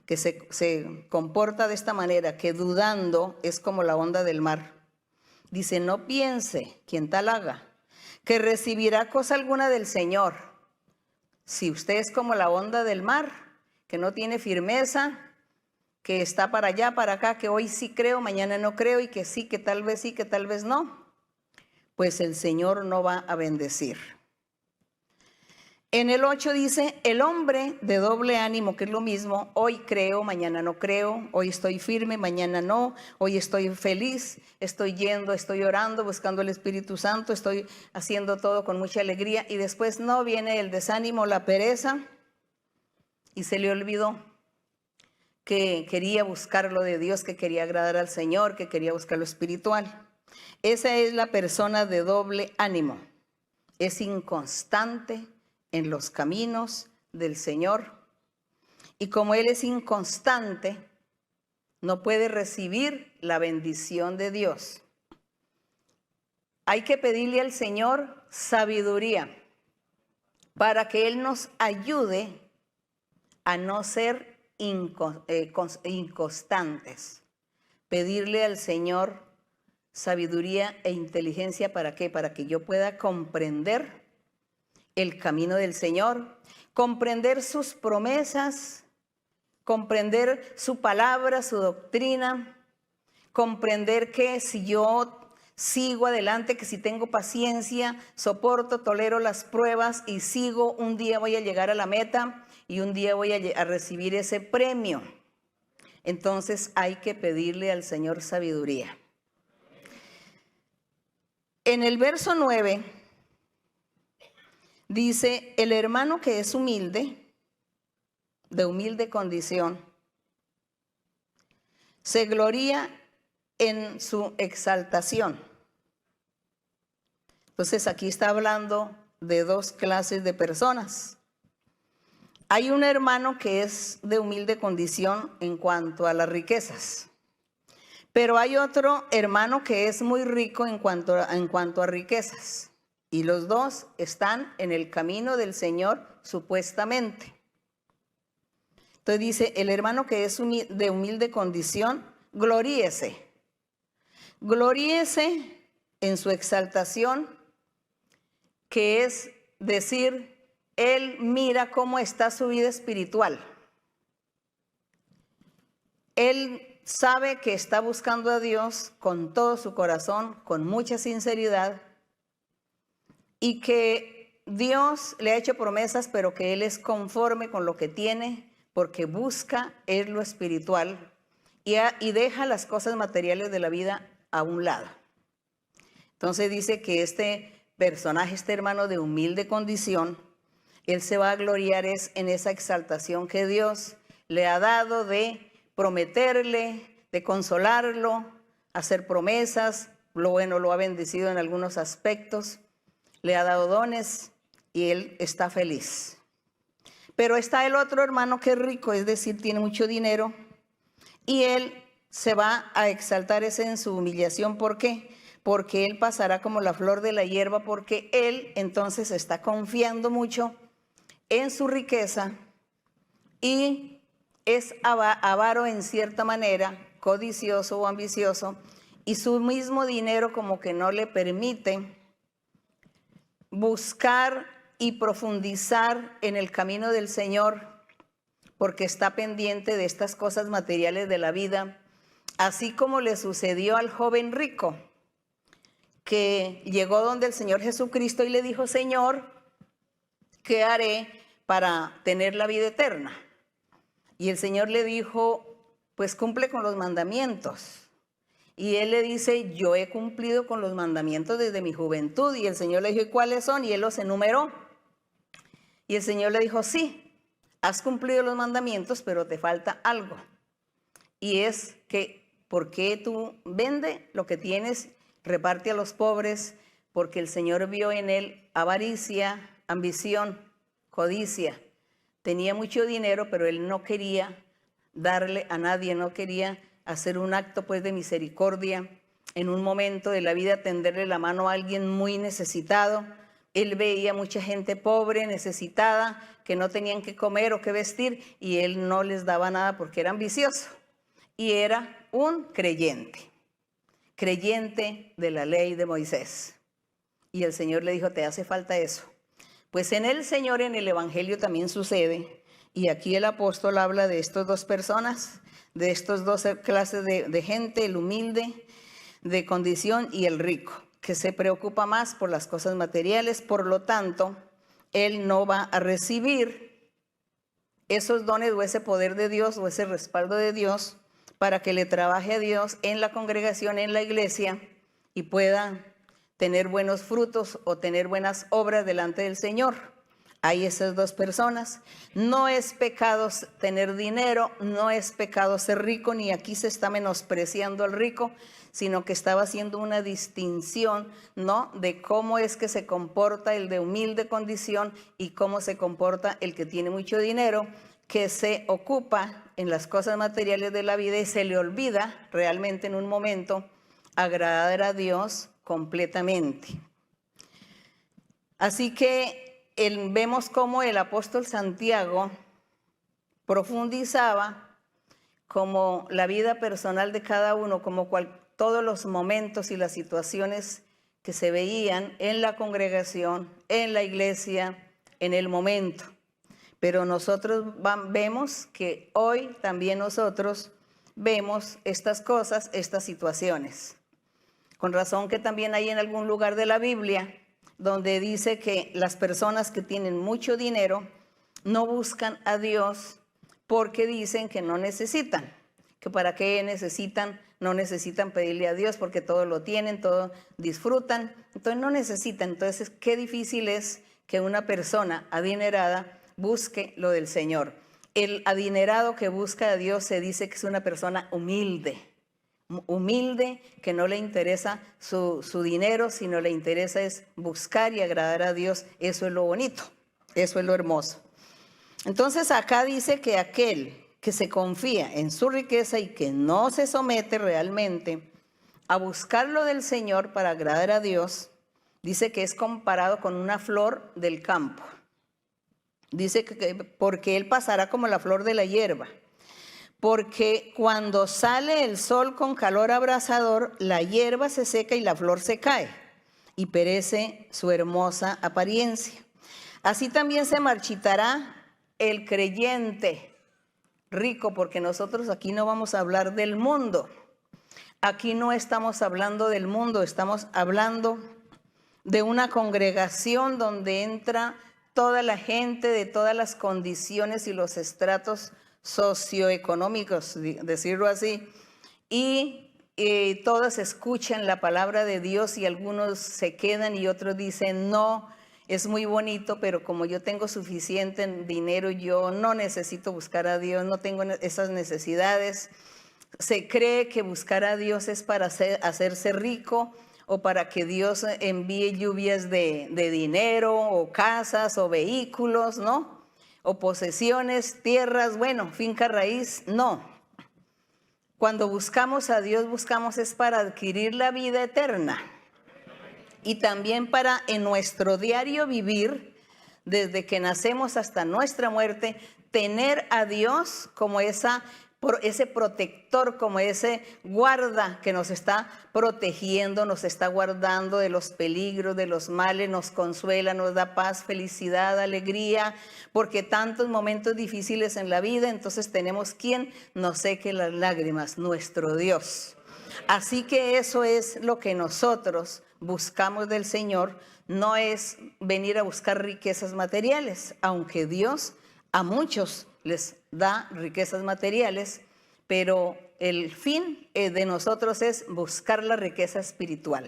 que se comporta de esta manera, que dudando es como la onda del mar. Dice, no piense quien tal haga, que recibirá cosa alguna del Señor. Si usted es como la onda del mar, que no tiene firmeza, que está para allá, para acá, que hoy sí creo, mañana no creo, y que sí, que tal vez no, pues el Señor no va a bendecir. En el 8 dice, el hombre de doble ánimo, que es lo mismo, hoy creo, mañana no creo, hoy estoy firme, mañana no, hoy estoy feliz, estoy yendo, estoy orando, buscando el Espíritu Santo, estoy haciendo todo con mucha alegría, y después no viene el desánimo, la pereza, y se le olvidó que quería buscar lo de Dios, que quería agradar al Señor, que quería buscar lo espiritual. Esa es la persona de doble ánimo, es inconstante en los caminos del Señor, y como Él es inconstante, no puede recibir la bendición de Dios. Hay que pedirle al Señor sabiduría para que Él nos ayude a no ser inconstantes. Pedirle al Señor sabiduría e inteligencia, ¿para qué? Para que yo pueda comprender el camino del Señor, comprender sus promesas, comprender su palabra, su doctrina, comprender que si yo sigo adelante, que si tengo paciencia, soporto, tolero las pruebas y sigo, un día voy a llegar a la meta y un día voy a recibir ese premio. Entonces hay que pedirle al Señor sabiduría. En el verso 9 dice, el hermano que es humilde, de humilde condición, se gloría en su exaltación. Entonces aquí está hablando de dos clases de personas. Hay un hermano que es de humilde condición en cuanto a las riquezas, pero hay otro hermano que es muy rico en cuanto a riquezas. Y los dos están en el camino del Señor supuestamente. Entonces dice, el hermano que es de humilde condición, gloríese. Gloríese en su exaltación, que es decir, él mira cómo está su vida espiritual. Él sabe que está buscando a Dios con todo su corazón, con mucha sinceridad, y que Dios le ha hecho promesas, pero que él es conforme con lo que tiene, porque busca es lo espiritual y deja las cosas materiales de la vida a un lado. Entonces dice que este personaje, este hermano de humilde condición, él se va a gloriar es en esa exaltación que Dios le ha dado de prometerle, de consolarlo, hacer promesas. Lo bueno, lo ha bendecido en algunos aspectos, le ha dado dones y él está feliz. Pero está el otro hermano que es rico, es decir, tiene mucho dinero, y él se va a exaltar ese en su humillación. ¿Por qué? Porque él pasará como la flor de la hierba, porque él entonces está confiando mucho en su riqueza y es avaro en cierta manera, codicioso o ambicioso, y su mismo dinero como que no le permite buscar y profundizar en el camino del Señor, porque está pendiente de estas cosas materiales de la vida, así como le sucedió al joven rico, que llegó donde el Señor Jesucristo y le dijo: Señor, ¿qué haré para tener la vida eterna? Y el Señor le dijo: pues cumple con los mandamientos. Y él le dice: yo he cumplido con los mandamientos desde mi juventud. Y el Señor le dijo: ¿y cuáles son? Y él los enumeró. Y el Señor le dijo: sí, has cumplido los mandamientos, pero te falta algo. Y es que, ¿por qué tú vende lo que tienes, reparte a los pobres? Porque el Señor vio en él avaricia, ambición, codicia. Tenía mucho dinero, pero él no quería darle a nadie, no quería hacer un acto pues de misericordia, en un momento de la vida tenderle la mano a alguien muy necesitado. Él veía mucha gente pobre, necesitada, que no tenían que comer o que vestir, y él no les daba nada porque era ambicioso. Y era un creyente de la ley de Moisés. Y el Señor le dijo: te hace falta eso. Pues en el Señor, en el Evangelio también sucede, y aquí el apóstol habla de estas dos personas, de estos dos clases de gente, el humilde de condición y el rico, que se preocupa más por las cosas materiales. Por lo tanto, él no va a recibir esos dones o ese poder de Dios o ese respaldo de Dios para que le trabaje a Dios en la congregación, en la iglesia, y pueda tener buenos frutos o tener buenas obras delante del Señor. Hay esas dos personas. No es pecado tener dinero, no es pecado ser rico, ni aquí se está menospreciando al rico, sino que estaba haciendo una distinción, ¿no?, de cómo es que se comporta el de humilde condición y cómo se comporta el que tiene mucho dinero, que se ocupa en las cosas materiales de la vida y se le olvida realmente en un momento agradar a Dios completamente. Así que vemos cómo el apóstol Santiago profundizaba como la vida personal de cada uno, como todos los momentos y las situaciones que se veían en la congregación, en la iglesia, en el momento. Pero nosotros vemos que hoy también nosotros vemos estas cosas, estas situaciones. Con razón que también hay en algún lugar de la Biblia donde dice que las personas que tienen mucho dinero no buscan a Dios porque dicen que no necesitan, que para qué necesitan, no necesitan pedirle a Dios porque todo lo tienen, todo disfrutan, entonces no necesitan. Entonces, qué difícil es que una persona adinerada busque lo del Señor. El adinerado que busca a Dios se dice que es una persona humilde, que no le interesa su dinero, sino le interesa es buscar y agradar a Dios. Eso es lo bonito, eso es lo hermoso. Entonces acá dice que aquel que se confía en su riqueza y que no se somete realmente a buscar lo del Señor para agradar a Dios, dice que es comparado con una flor del campo. Dice que porque él pasará como la flor de la hierba. Porque cuando sale el sol con calor abrasador, la hierba se seca y la flor se cae, y perece su hermosa apariencia. Así también se marchitará el creyente rico, porque nosotros aquí no vamos a hablar del mundo. Aquí no estamos hablando del mundo, estamos hablando de una congregación donde entra toda la gente de todas las condiciones y los estratos socioeconómicos, decirlo así, y todos escuchan la palabra de Dios y algunos se quedan y otros dicen, no, es muy bonito, pero como yo tengo suficiente dinero, yo no necesito buscar a Dios, no tengo esas necesidades. Se cree que buscar a Dios es para hacerse rico o para que Dios envíe lluvias de dinero o casas o vehículos, ¿no? O posesiones, tierras, bueno, finca raíz, no. Cuando buscamos a Dios, buscamos es para adquirir la vida eterna y también para en nuestro diario vivir, desde que nacemos hasta nuestra muerte, tener a Dios como ese protector, como ese guarda que nos está protegiendo, nos está guardando de los peligros, de los males, nos consuela, nos da paz, felicidad, alegría, porque tantos momentos difíciles en la vida, entonces tenemos quien nos seque las lágrimas, nuestro Dios. Así que eso es lo que nosotros buscamos del Señor, no es venir a buscar riquezas materiales, aunque Dios a muchos les da riquezas materiales, pero el fin de nosotros es buscar la riqueza espiritual.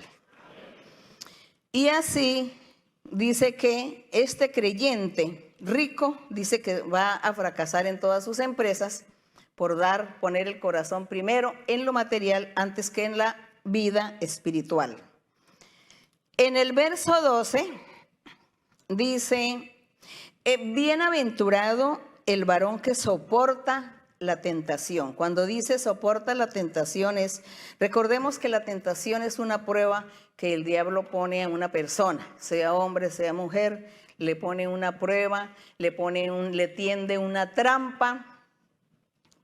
Y así dice que este creyente rico dice que va a fracasar en todas sus empresas por poner el corazón primero en lo material antes que en la vida espiritual. En el verso 12 dice, bienaventurado el varón que soporta la tentación. Cuando dice soporta la tentación recordemos que la tentación es una prueba que el diablo pone a una persona, sea hombre, sea mujer, le pone una prueba, le tiende una trampa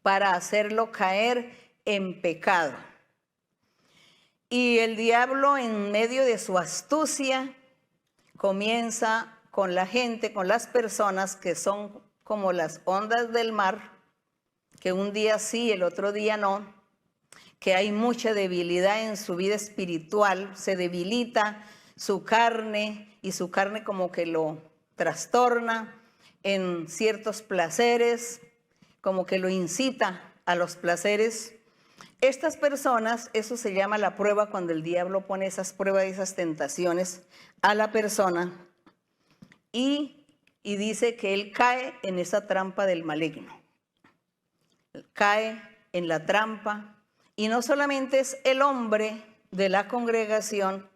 para hacerlo caer en pecado. Y el diablo, en medio de su astucia, comienza con la gente, con las personas que son como las ondas del mar, que un día sí, el otro día no, que hay mucha debilidad en su vida espiritual, se debilita su carne y su carne como que lo trastorna en ciertos placeres, como que lo incita a los placeres. Estas personas, eso se llama la prueba, cuando el diablo pone esas pruebas, esas tentaciones a la persona y dice que él cae en esa trampa del maligno. Cae en la trampa y no solamente es el hombre de la congregación,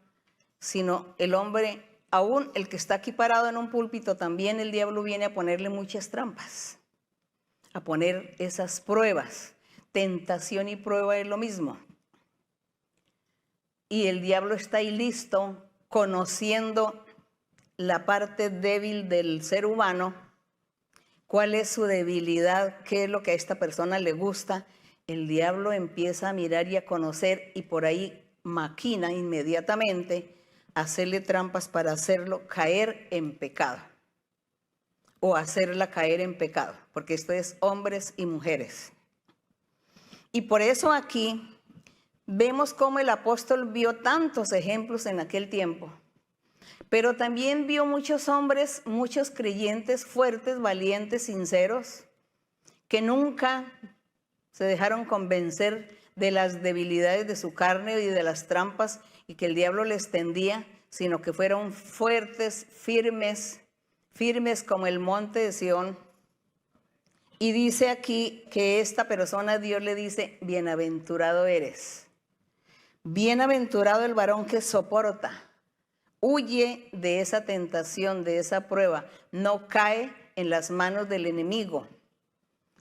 sino el hombre, aún el que está aquí parado en un púlpito, también el diablo viene a ponerle muchas trampas, a poner esas pruebas. Tentación y prueba es lo mismo. Y el diablo está ahí listo, conociendo la parte débil del ser humano, cuál es su debilidad, qué es lo que a esta persona le gusta. El diablo empieza a mirar y a conocer y por ahí maquina inmediatamente hacerle trampas para hacerlo caer en pecado o hacerla caer en pecado, porque esto es hombres y mujeres. Y por eso aquí vemos cómo el apóstol vio tantos ejemplos en aquel tiempo, pero también vio muchos hombres, muchos creyentes fuertes, valientes, sinceros, que nunca se dejaron convencer de las debilidades de su carne y de las trampas y que el diablo les tendía, sino que fueron fuertes, firmes como el monte de Sión. Y dice aquí que esta persona, Dios le dice, bienaventurado eres. Bienaventurado el varón que soporta, huye de esa tentación, de esa prueba, no cae en las manos del enemigo,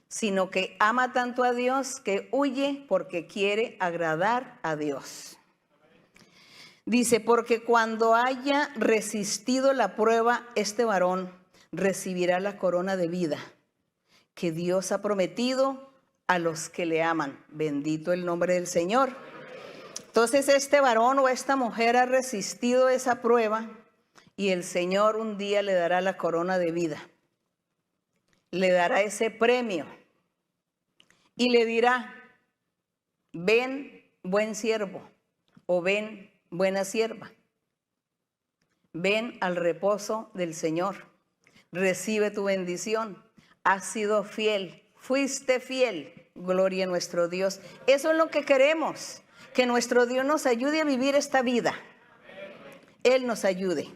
sino que ama tanto a Dios que huye porque quiere agradar a Dios. Dice, porque cuando haya resistido la prueba, este varón recibirá la corona de vida que Dios ha prometido a los que le aman. Bendito el nombre del Señor. Entonces este varón o esta mujer ha resistido esa prueba y el Señor un día le dará la corona de vida. Le dará ese premio y le dirá, ven buen siervo o ven buena sierva. ven al reposo del Señor. Recibe tu bendición. Has sido fiel, fuiste fiel. Gloria a nuestro Dios. Eso es lo que queremos, que nuestro Dios nos ayude a vivir esta vida. Él nos ayude.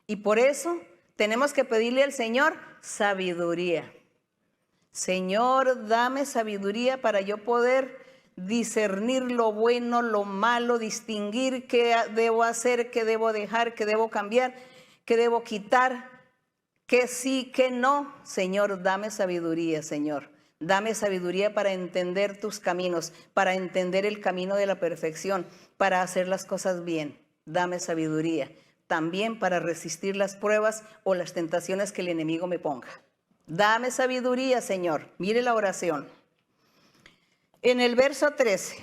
Y por eso tenemos que pedirle al Señor sabiduría. Señor, dame sabiduría para yo poder discernir lo bueno, lo malo, distinguir qué debo hacer, qué debo dejar, qué debo cambiar, qué debo quitar, qué sí, qué no. Señor, dame sabiduría, Señor. Dame sabiduría para entender tus caminos, para entender el camino de la perfección, para hacer las cosas bien. Dame sabiduría. También para resistir las pruebas o las tentaciones que el enemigo me ponga. Dame sabiduría, Señor. Mire la oración. En el verso 13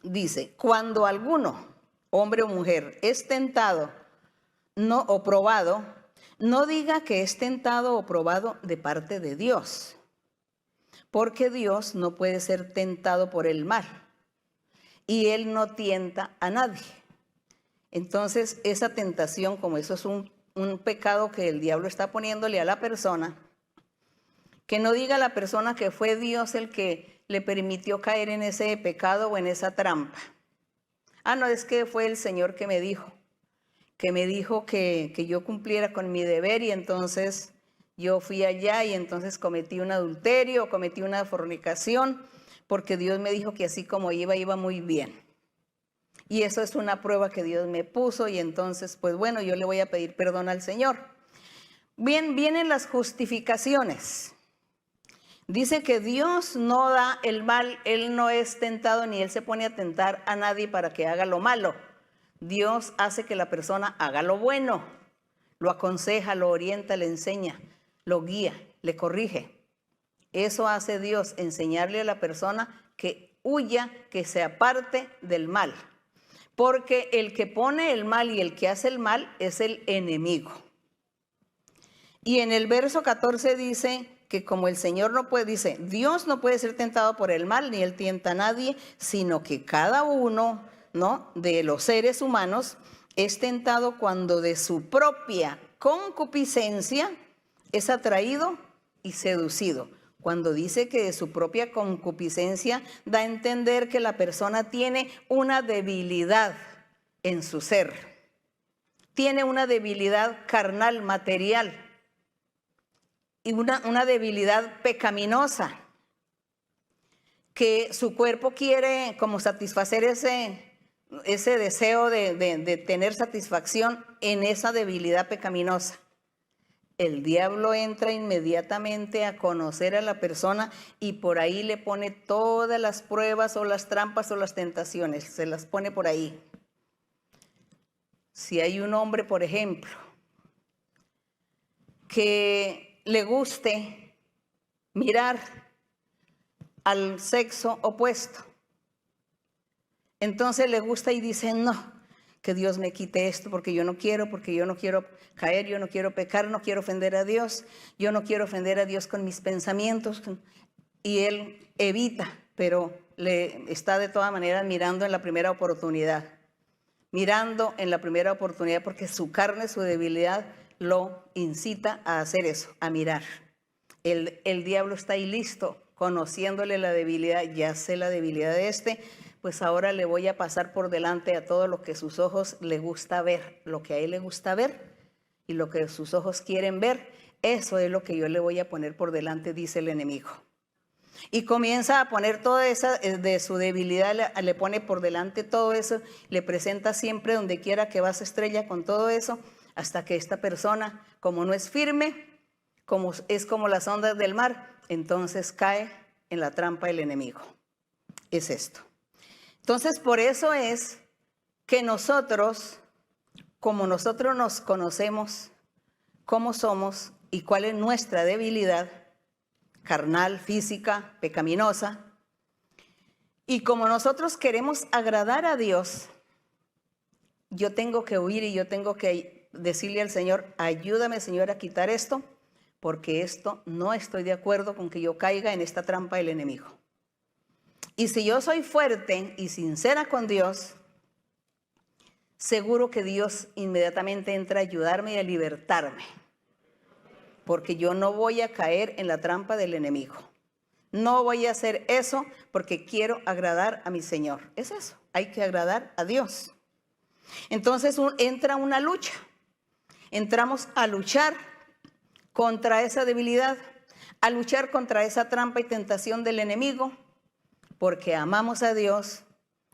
dice, cuando alguno, hombre o mujer, es tentado o probado, no diga que es tentado o probado de parte de Dios. Porque Dios no puede ser tentado por el mal y Él no tienta a nadie. Entonces, esa tentación, como eso es un pecado que el diablo está poniéndole a la persona, que no diga la persona que fue Dios el que le permitió caer en ese pecado o en esa trampa. Ah, no, es que fue el Señor que me dijo que yo cumpliera con mi deber y entonces yo fui allá y entonces cometí un adulterio, cometí una fornicación, porque Dios me dijo que así como iba muy bien. Y eso es una prueba que Dios me puso y entonces, pues bueno, yo le voy a pedir perdón al Señor. Bien, vienen las justificaciones. Dice que Dios no da el mal, Él no es tentado ni Él se pone a tentar a nadie para que haga lo malo. Dios hace que la persona haga lo bueno, lo aconseja, lo orienta, le enseña, lo guía, le corrige. Eso hace Dios, enseñarle a la persona que huya, que se aparte del mal. Porque el que pone el mal y el que hace el mal es el enemigo. Y en el verso 14 dice que como el Señor no puede, dice, Dios no puede ser tentado por el mal, ni Él tienta a nadie, sino que cada uno, ¿no?, de los seres humanos es tentado cuando de su propia concupiscencia es atraído y seducido. Cuando dice que de su propia concupiscencia da a entender que la persona tiene una debilidad en su ser. Tiene una debilidad carnal, material. Y una debilidad pecaminosa. Que su cuerpo quiere como satisfacer ese deseo de tener satisfacción en esa debilidad pecaminosa. El diablo entra inmediatamente a conocer a la persona y por ahí le pone todas las pruebas o las trampas o las tentaciones, se las pone por ahí. Si hay un hombre, por ejemplo, que le guste mirar al sexo opuesto, entonces le gusta y dice, no, que Dios me quite esto porque yo no quiero caer, yo no quiero pecar, no quiero ofender a Dios, yo no quiero ofender a Dios con mis pensamientos. Y él evita, pero le está de todas maneras mirando en la primera oportunidad. Mirando en la primera oportunidad porque su carne, su debilidad lo incita a hacer eso, a mirar. El diablo está ahí listo, conociéndole la debilidad, ya sé la debilidad de este, pues ahora le voy a pasar por delante a todo lo que sus ojos le gusta ver, lo que a él le gusta ver y lo que sus ojos quieren ver, eso es lo que yo le voy a poner por delante, dice el enemigo. Y comienza a poner toda esa de su debilidad, le pone por delante todo eso, le presenta siempre donde quiera que va, se estrella con todo eso, hasta que esta persona, como no es firme, es como las ondas del mar, entonces cae en la trampa del enemigo. Es esto. Entonces, por eso es que nosotros, como nosotros nos conocemos, cómo somos y cuál es nuestra debilidad carnal, física, pecaminosa, y como nosotros queremos agradar a Dios, yo tengo que huir y yo tengo que decirle al Señor, ayúdame, Señor, a quitar esto, porque esto no estoy de acuerdo con que yo caiga en esta trampa del enemigo. Y si yo soy fuerte y sincera con Dios, seguro que Dios inmediatamente entra a ayudarme y a libertarme. Porque yo no voy a caer en la trampa del enemigo. No voy a hacer eso porque quiero agradar a mi Señor. Es eso, hay que agradar a Dios. Entonces entra una lucha. Entramos a luchar contra esa debilidad, a luchar contra esa trampa y tentación del enemigo, porque amamos a Dios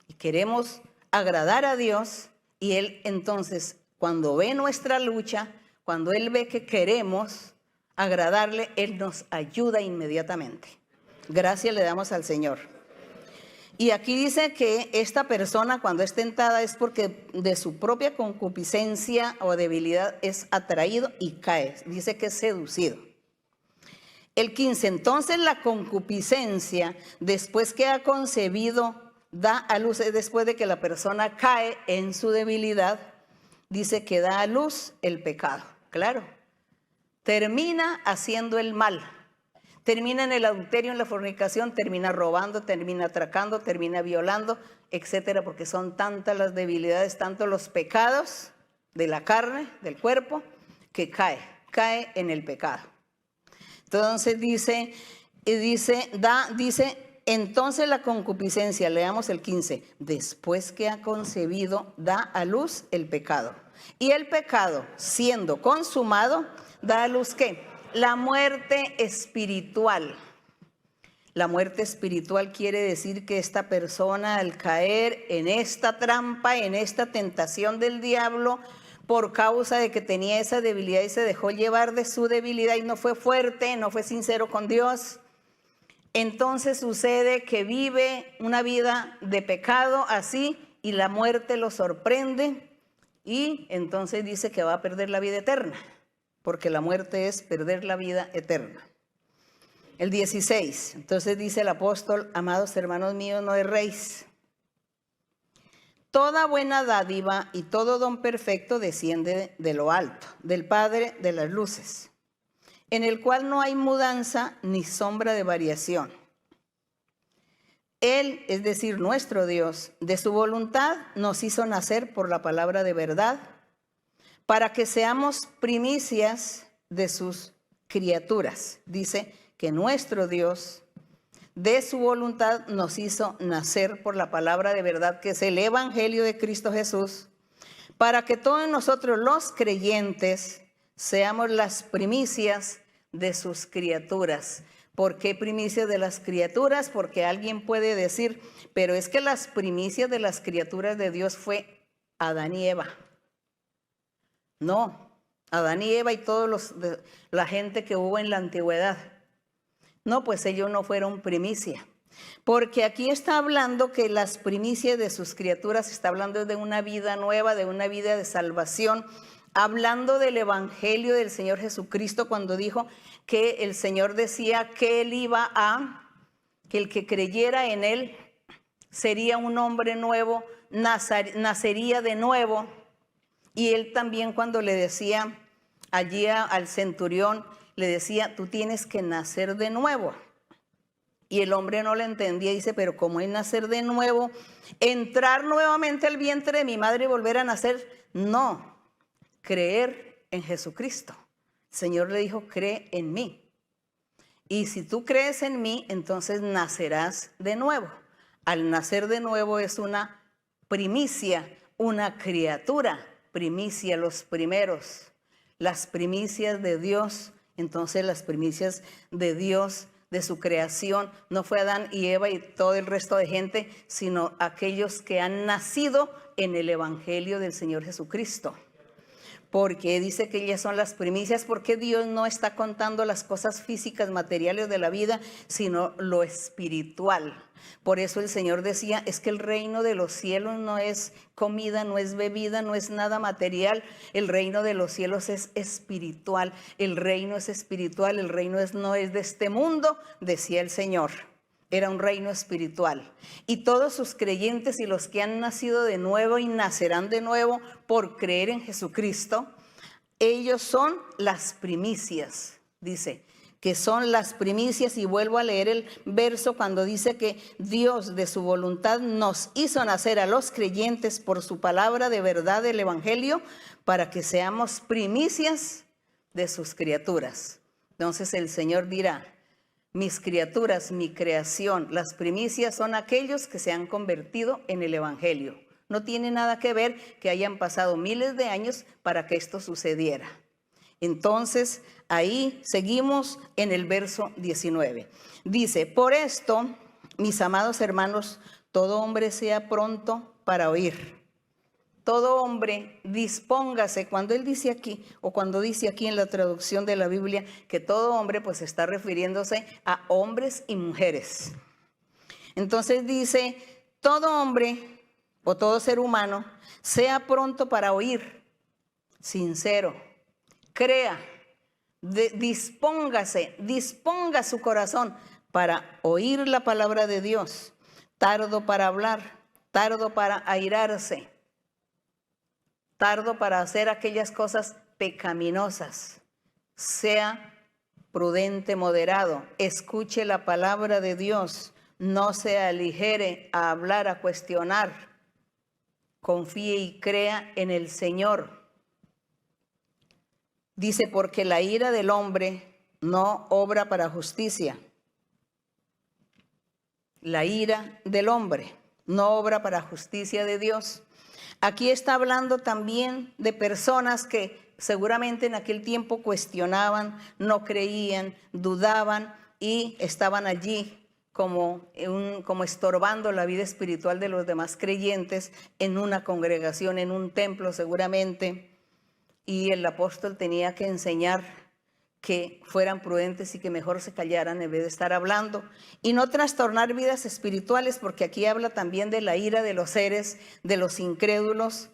y queremos agradar a Dios. Y Él entonces, cuando ve nuestra lucha, cuando Él ve que queremos agradarle, Él nos ayuda inmediatamente. Gracias le damos al Señor. Y aquí dice que esta persona cuando es tentada es porque de su propia concupiscencia o debilidad es atraído y cae. Dice que es seducido. El 15, entonces la concupiscencia, después que ha concebido, da a luz, después de que la persona cae en su debilidad, dice que da a luz el pecado. Claro, termina haciendo el mal. Termina en el adulterio, en la fornicación, termina robando, termina atracando, termina violando, etcétera, porque son tantas las debilidades, tantos los pecados de la carne, del cuerpo, que cae en el pecado. Entonces dice, entonces la concupiscencia, leamos el 15, después que ha concebido, da a luz el pecado. Y el pecado, siendo consumado, da a luz ¿qué? La muerte espiritual. La muerte espiritual quiere decir que esta persona al caer en esta trampa, en esta tentación del diablo, por causa de que tenía esa debilidad y se dejó llevar de su debilidad y no fue fuerte, no fue sincero con Dios, entonces sucede que vive una vida de pecado así y la muerte lo sorprende y entonces dice que va a perder la vida eterna. Porque la muerte es perder la vida eterna. El 16, entonces dice el apóstol, amados hermanos míos, no erréis. Toda buena dádiva y todo don perfecto desciende de lo alto, del Padre de las luces, en el cual no hay mudanza ni sombra de variación. Él, es decir, nuestro Dios, de su voluntad nos hizo nacer por la palabra de verdad, para que seamos primicias de sus criaturas. Dice que nuestro Dios, de su voluntad, nos hizo nacer por la palabra de verdad, que es el Evangelio de Cristo Jesús, para que todos nosotros los creyentes seamos las primicias de sus criaturas. ¿Por qué primicias de las criaturas? Porque alguien puede decir, pero es que las primicias de las criaturas de Dios fue Adán y Eva. No, Adán y Eva y la gente que hubo en la antigüedad. No, pues ellos no fueron primicia. Porque aquí está hablando que las primicias de sus criaturas, está hablando de una vida nueva, de una vida de salvación, hablando del Evangelio del Señor Jesucristo cuando dijo que el Señor decía que que el que creyera en Él sería un hombre nuevo, nacería de nuevo. Y él también cuando le decía allí al centurión, le decía, tú tienes que nacer de nuevo. Y el hombre no le entendía, dice, pero ¿cómo es nacer de nuevo? ¿Entrar nuevamente al vientre de mi madre y volver a nacer? No, creer en Jesucristo. El Señor le dijo, cree en mí. Y si tú crees en mí, entonces nacerás de nuevo. Al nacer de nuevo es una primicia, una criatura. Primicia, los primeros, las primicias de Dios. Entonces las primicias de Dios, de su creación, no fue Adán y Eva y todo el resto de gente, sino aquellos que han nacido en el Evangelio del Señor Jesucristo. Porque dice que ellas son las primicias, porque Dios no está contando las cosas físicas, materiales de la vida, sino lo espiritual. Por eso el Señor decía, es que el reino de los cielos no es comida, no es bebida, no es nada material. El reino de los cielos es espiritual. El reino es espiritual, el reino no es de este mundo, decía el Señor. Era un reino espiritual. Y todos sus creyentes y los que han nacido de nuevo y nacerán de nuevo por creer en Jesucristo, ellos son las primicias, dice, que son las primicias, y vuelvo a leer el verso cuando dice que Dios de su voluntad nos hizo nacer a los creyentes por su palabra de verdad del Evangelio, para que seamos primicias de sus criaturas. Entonces el Señor dirá, mis criaturas, mi creación, las primicias son aquellos que se han convertido en el Evangelio. No tiene nada que ver que hayan pasado miles de años para que esto sucediera. Entonces, ahí seguimos en el verso 19. Dice, por esto, mis amados hermanos, todo hombre sea pronto para oír. Todo hombre dispóngase. Cuando él dice aquí, o cuando dice aquí en la traducción de la Biblia, que todo hombre pues está refiriéndose a hombres y mujeres. Entonces dice, todo hombre o todo ser humano sea pronto para oír, sincero, crea, dispóngase, disponga su corazón para oír la palabra de Dios, tardo para hablar, tardo para airarse, tardo para hacer aquellas cosas pecaminosas. Sea prudente, moderado, escuche la palabra de Dios, no se aligere a hablar, a cuestionar, confíe y crea en el Señor. Dice, porque la ira del hombre no obra para justicia. La ira del hombre no obra para justicia de Dios. Aquí está hablando también de personas que seguramente en aquel tiempo cuestionaban, no creían, dudaban y estaban allí como estorbando la vida espiritual de los demás creyentes en una congregación, en un templo seguramente. Y el apóstol tenía que enseñar que fueran prudentes y que mejor se callaran en vez de estar hablando. Y no trastornar vidas espirituales, porque aquí habla también de la ira de los seres, de los incrédulos,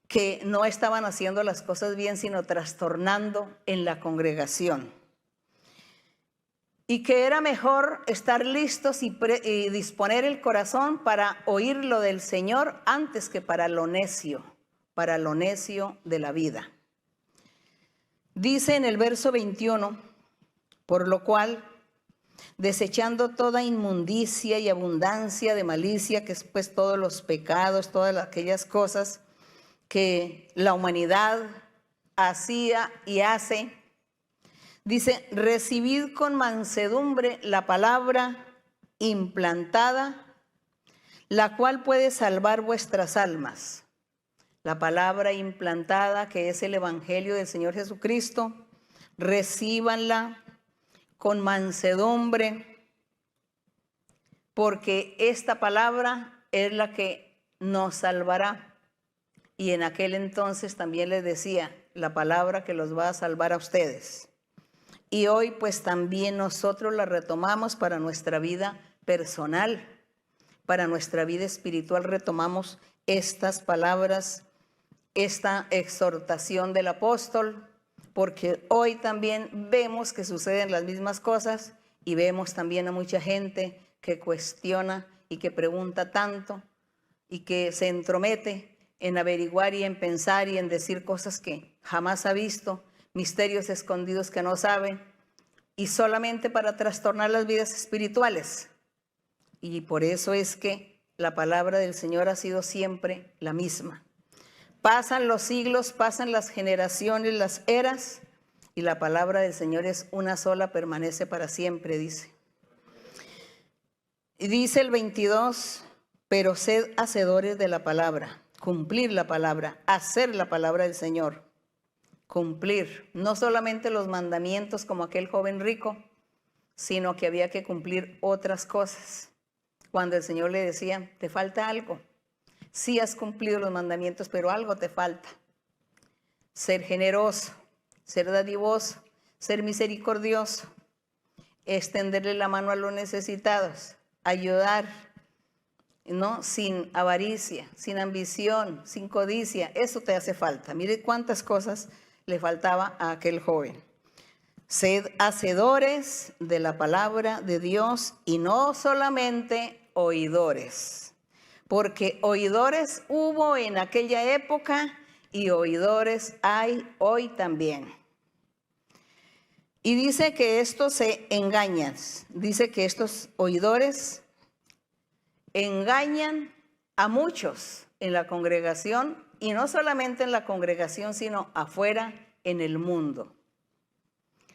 que no estaban haciendo las cosas bien, sino trastornando en la congregación. Y que era mejor estar listos y disponer el corazón para oír lo del Señor antes que para lo necio de la vida. Dice en el verso 21, por lo cual, desechando toda inmundicia y abundancia de malicia, que es pues todos los pecados, todas aquellas cosas que la humanidad hacía y hace, dice, recibid con mansedumbre la palabra implantada, la cual puede salvar vuestras almas. La palabra implantada, que es el Evangelio del Señor Jesucristo, recíbanla con mansedumbre, porque esta palabra es la que nos salvará. Y en aquel entonces también les decía, la palabra que los va a salvar a ustedes. Y hoy pues también nosotros la retomamos para nuestra vida personal, para nuestra vida espiritual retomamos estas palabras, esta exhortación del apóstol, porque hoy también vemos que suceden las mismas cosas y vemos también a mucha gente que cuestiona y que pregunta tanto y que se entromete en averiguar y en pensar y en decir cosas que jamás ha visto, misterios escondidos que no sabe, y solamente para trastornar las vidas espirituales. Y por eso es que la palabra del Señor ha sido siempre la misma. Pasan los siglos, pasan las generaciones, las eras, y la palabra del Señor es una sola, permanece para siempre, dice. Y dice el 22, pero sed hacedores de la palabra, cumplir la palabra, hacer la palabra del Señor, cumplir, no solamente los mandamientos como aquel joven rico, sino que había que cumplir otras cosas. Cuando el Señor le decía, te falta algo. Sí has cumplido los mandamientos, pero algo te falta. Ser generoso, ser dadivoso, ser misericordioso, extenderle la mano a los necesitados, ayudar, ¿no? Sin avaricia, sin ambición, sin codicia. Eso te hace falta. Mire cuántas cosas le faltaba a aquel joven. Sed hacedores de la palabra de Dios y no solamente oidores. Porque oidores hubo en aquella época y oidores hay hoy también. Y dice que estos se engañan, dice que estos oidores engañan a muchos en la congregación, y no solamente en la congregación, sino afuera en el mundo.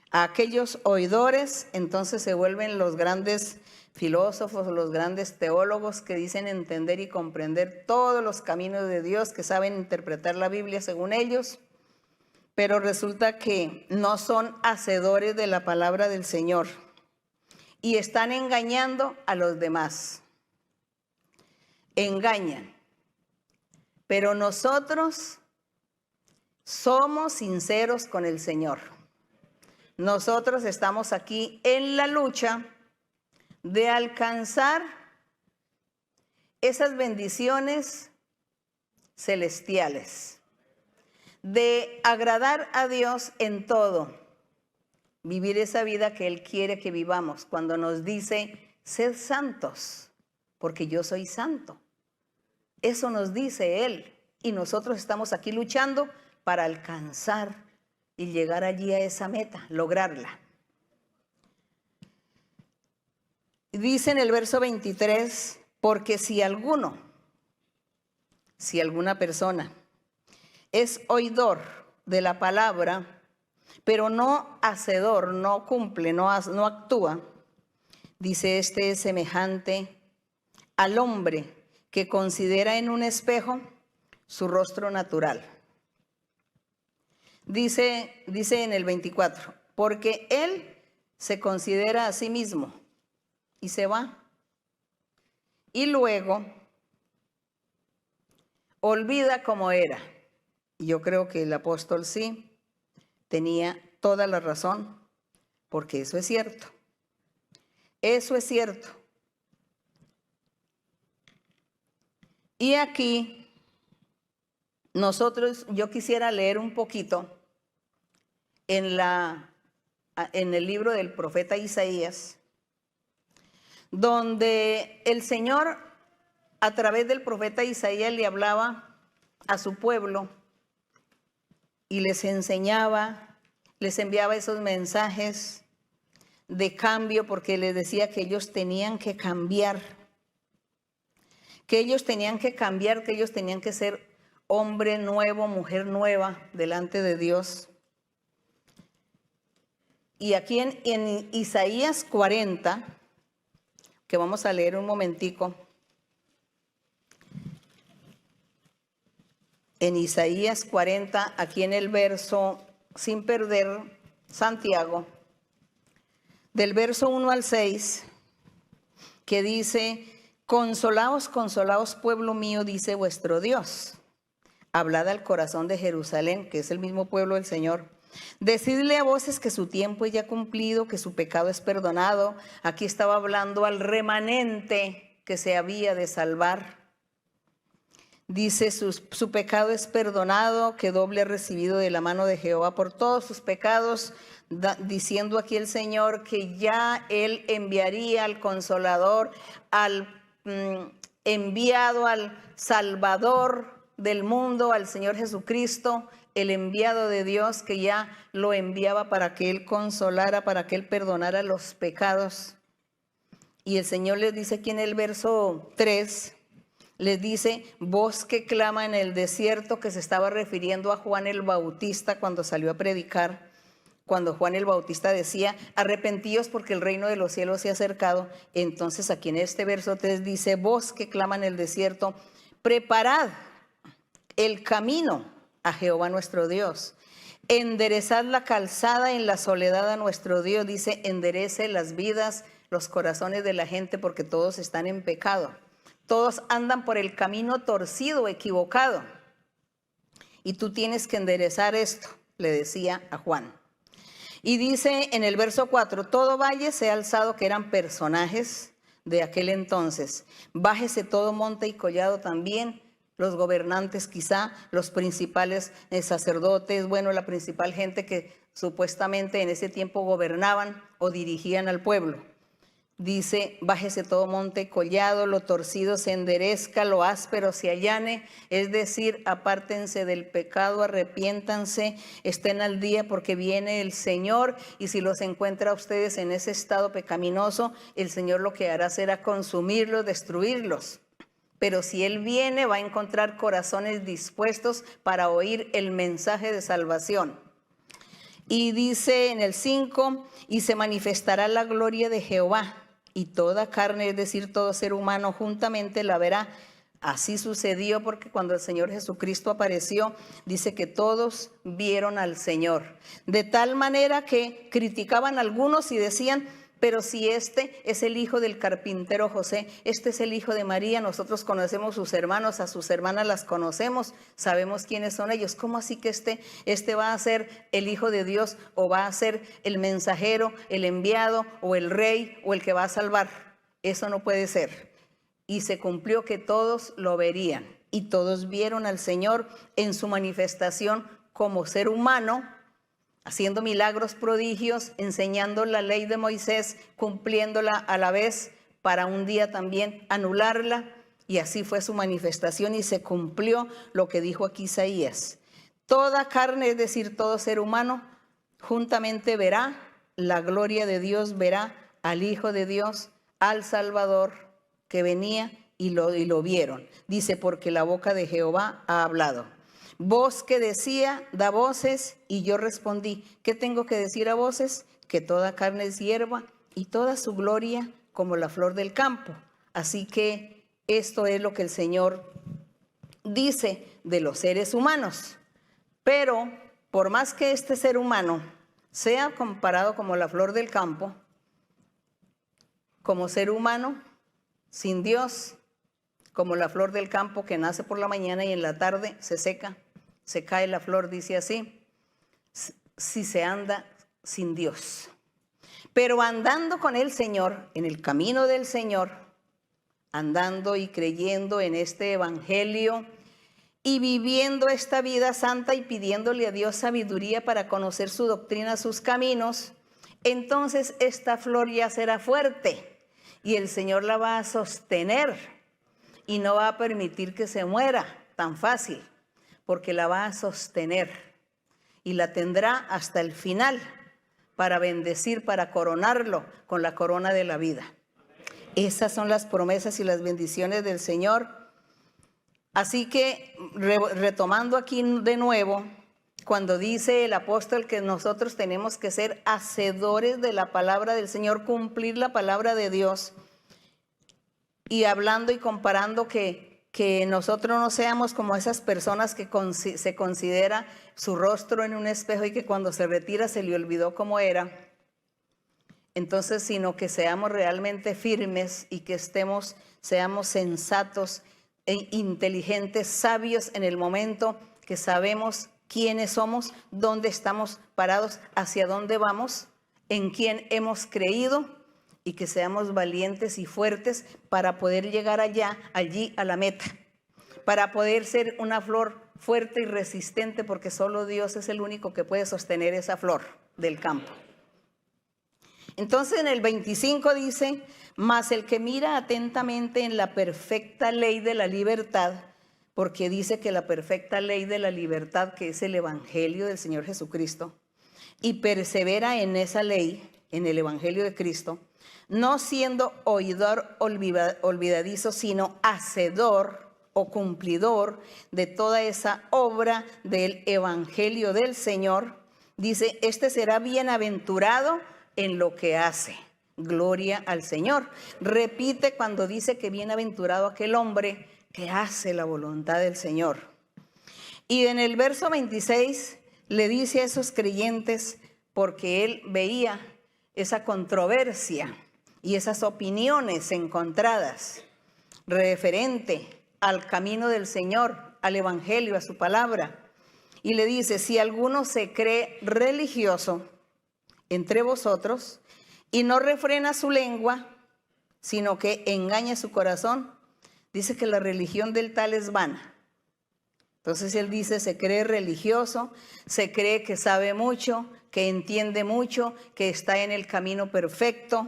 A aquellos oidores entonces se vuelven los grandes filósofos, los grandes teólogos que dicen entender y comprender todos los caminos de Dios, que saben interpretar la Biblia según ellos, pero resulta que no son hacedores de la palabra del Señor y están engañando a los demás. Engañan. Pero nosotros somos sinceros con el Señor. Nosotros estamos aquí en la lucha de alcanzar esas bendiciones celestiales, de agradar a Dios en todo, vivir esa vida que Él quiere que vivamos, cuando nos dice, sed santos, porque yo soy santo. Eso nos dice Él, y nosotros estamos aquí luchando para alcanzar y llegar allí a esa meta, lograrla. Dice en el verso 23, porque si alguna persona es oidor de la palabra, pero no hacedor, no cumple, no actúa, dice, este es semejante al hombre que considera en un espejo su rostro natural. Dice en el 24, porque él se considera a sí mismo y se va. Y luego olvida cómo era. Y yo creo que el apóstol sí tenía toda la razón, porque eso es cierto. Eso es cierto. Y aquí yo quisiera leer un poquito en el libro del profeta Isaías, donde el Señor a través del profeta Isaías le hablaba a su pueblo y les enseñaba, les enviaba esos mensajes de cambio, porque les decía que ellos tenían que cambiar, que ellos tenían que ser hombre nuevo, mujer nueva delante de Dios. Y aquí en Isaías 40, que vamos a leer un momentico, en Isaías 40, aquí en el verso, sin perder Santiago, del verso 1 al 6, que dice, consolaos, consolaos, pueblo mío, dice vuestro Dios. Hablad al corazón de Jerusalén, que es el mismo pueblo del Señor. Decidle a voces que su tiempo es ya cumplido, que su pecado es perdonado. Aquí estaba hablando al remanente que se había de salvar. Dice, su pecado es perdonado, que doble ha recibido de la mano de Jehová por todos sus pecados, diciendo aquí el Señor que ya Él enviaría al Consolador, al enviado, al Salvador del mundo, al Señor Jesucristo, el enviado de Dios, que ya lo enviaba para que Él consolara, para que Él perdonara los pecados. Y el Señor les dice aquí en el verso 3, les dice, voz que clama en el desierto, que se estaba refiriendo a Juan el Bautista cuando salió a predicar, cuando Juan el Bautista decía, arrepentíos porque el reino de los cielos se ha acercado. Entonces aquí en este verso 3 dice, voz que clama en el desierto, preparad el camino a Jehová nuestro Dios, enderezad la calzada en la soledad a nuestro Dios. Dice, enderece las vidas, los corazones de la gente, porque todos están en pecado. Todos andan por el camino torcido, equivocado. Y tú tienes que enderezar esto, le decía a Juan. Y dice en el verso 4, todo valle sea alzado, que eran personajes de aquel entonces. Bájese todo monte y collado también, los gobernantes quizá, los principales sacerdotes, bueno, la principal gente que supuestamente en ese tiempo gobernaban o dirigían al pueblo. dice, bájese todo monte collado, lo torcido se enderezca, lo áspero se allane, es decir, apártense del pecado, arrepiéntanse, estén al día porque viene el Señor, y si los encuentra a ustedes en ese estado pecaminoso, el Señor lo que hará será consumirlos, destruirlos. Pero si Él viene, va a encontrar corazones dispuestos para oír el mensaje de salvación. Y dice en el 5, y se manifestará la gloria de Jehová, y toda carne, es decir, todo ser humano juntamente la verá. Así sucedió porque cuando el Señor Jesucristo apareció, dice que todos vieron al Señor. De tal manera que criticaban a algunos y decían, pero si este es el hijo del carpintero José, este es el hijo de María, nosotros conocemos sus hermanos, a sus hermanas las conocemos, sabemos quiénes son ellos. ¿Cómo así que este va a ser el hijo de Dios, o va a ser el mensajero, el enviado, o el rey, o el que va a salvar? Eso no puede ser. Y se cumplió que todos lo verían, y todos vieron al Señor en su manifestación como ser humano, haciendo milagros, prodigios, enseñando la ley de Moisés, cumpliéndola a la vez, para un día también anularla, y así fue su manifestación, y se cumplió lo que dijo aquí Isaías. Toda carne, es decir, todo ser humano, juntamente verá la gloria de Dios, verá al Hijo de Dios, al Salvador que venía, y lo vieron. Dice, porque la boca de Jehová ha hablado. Voz que decía, da voces, y yo respondí, ¿qué tengo que decir a voces? Que toda carne es hierba, y toda su gloria como la flor del campo. Así que esto es lo que el Señor dice de los seres humanos. Pero por más que este ser humano sea comparado como la flor del campo, como ser humano sin Dios, como la flor del campo que nace por la mañana y en la tarde se seca, se cae la flor, dice así, si se anda sin Dios. Pero andando con el Señor, en el camino del Señor, andando y creyendo en este evangelio y viviendo esta vida santa y pidiéndole a Dios sabiduría para conocer su doctrina, sus caminos, entonces esta flor ya será fuerte y el Señor la va a sostener y no va a permitir que se muera tan fácil, porque la va a sostener y la tendrá hasta el final para bendecir, para coronarlo con la corona de la vida. Esas son las promesas y las bendiciones del Señor. Así que, retomando aquí de nuevo, cuando dice el apóstol que nosotros tenemos que ser hacedores de la palabra del Señor, cumplir la palabra de Dios, y hablando y comparando que nosotros no seamos como esas personas que se considera su rostro en un espejo y que cuando se retira se le olvidó cómo era. Entonces, sino que seamos realmente firmes y que seamos sensatos e inteligentes, sabios en el momento que sabemos quiénes somos, dónde estamos parados, hacia dónde vamos, en quién hemos creído, y que seamos valientes y fuertes para poder llegar allí a la meta, para poder ser una flor fuerte y resistente, porque solo Dios es el único que puede sostener esa flor del campo. Entonces en el 25 dice, mas el que mira atentamente en la perfecta ley de la libertad, porque dice que la perfecta ley de la libertad, que es el evangelio del Señor Jesucristo, y persevera en esa ley, en el evangelio de Cristo, no siendo oidor olvidadizo, sino hacedor o cumplidor de toda esa obra del evangelio del Señor, dice, este será bienaventurado en lo que hace. Gloria al Señor. Repite cuando dice que bienaventurado aquel hombre que hace la voluntad del Señor. Y en el verso 26 le dice a esos creyentes, porque él veía esa controversia y esas opiniones encontradas referente al camino del Señor, al evangelio, a su palabra. Y le dice, si alguno se cree religioso entre vosotros y no refrena su lengua, sino que engaña su corazón, dice que la religión del tal es vana. Entonces él dice, se cree religioso, se cree que sabe mucho, que entiende mucho, que está en el camino perfecto,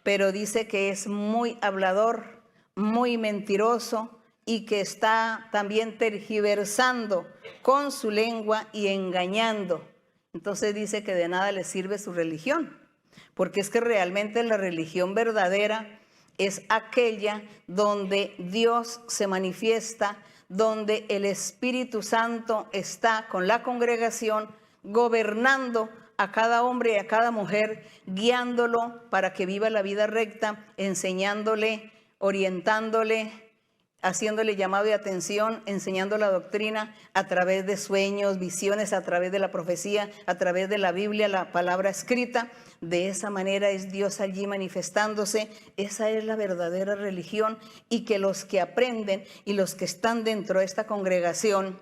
pero dice que es muy hablador, muy mentiroso y que está también tergiversando con su lengua y engañando. Entonces dice que de nada le sirve su religión, porque es que realmente la religión verdadera es aquella donde Dios se manifiesta, donde el Espíritu Santo está con la congregación, gobernando a cada hombre y a cada mujer, guiándolo para que viva la vida recta, enseñándole, orientándole, haciéndole llamado de atención, enseñando la doctrina a través de sueños, visiones, a través de la profecía, a través de la Biblia, la palabra escrita. De esa manera es Dios allí manifestándose. Esa es la verdadera religión, y que los que aprenden y los que están dentro de esta congregación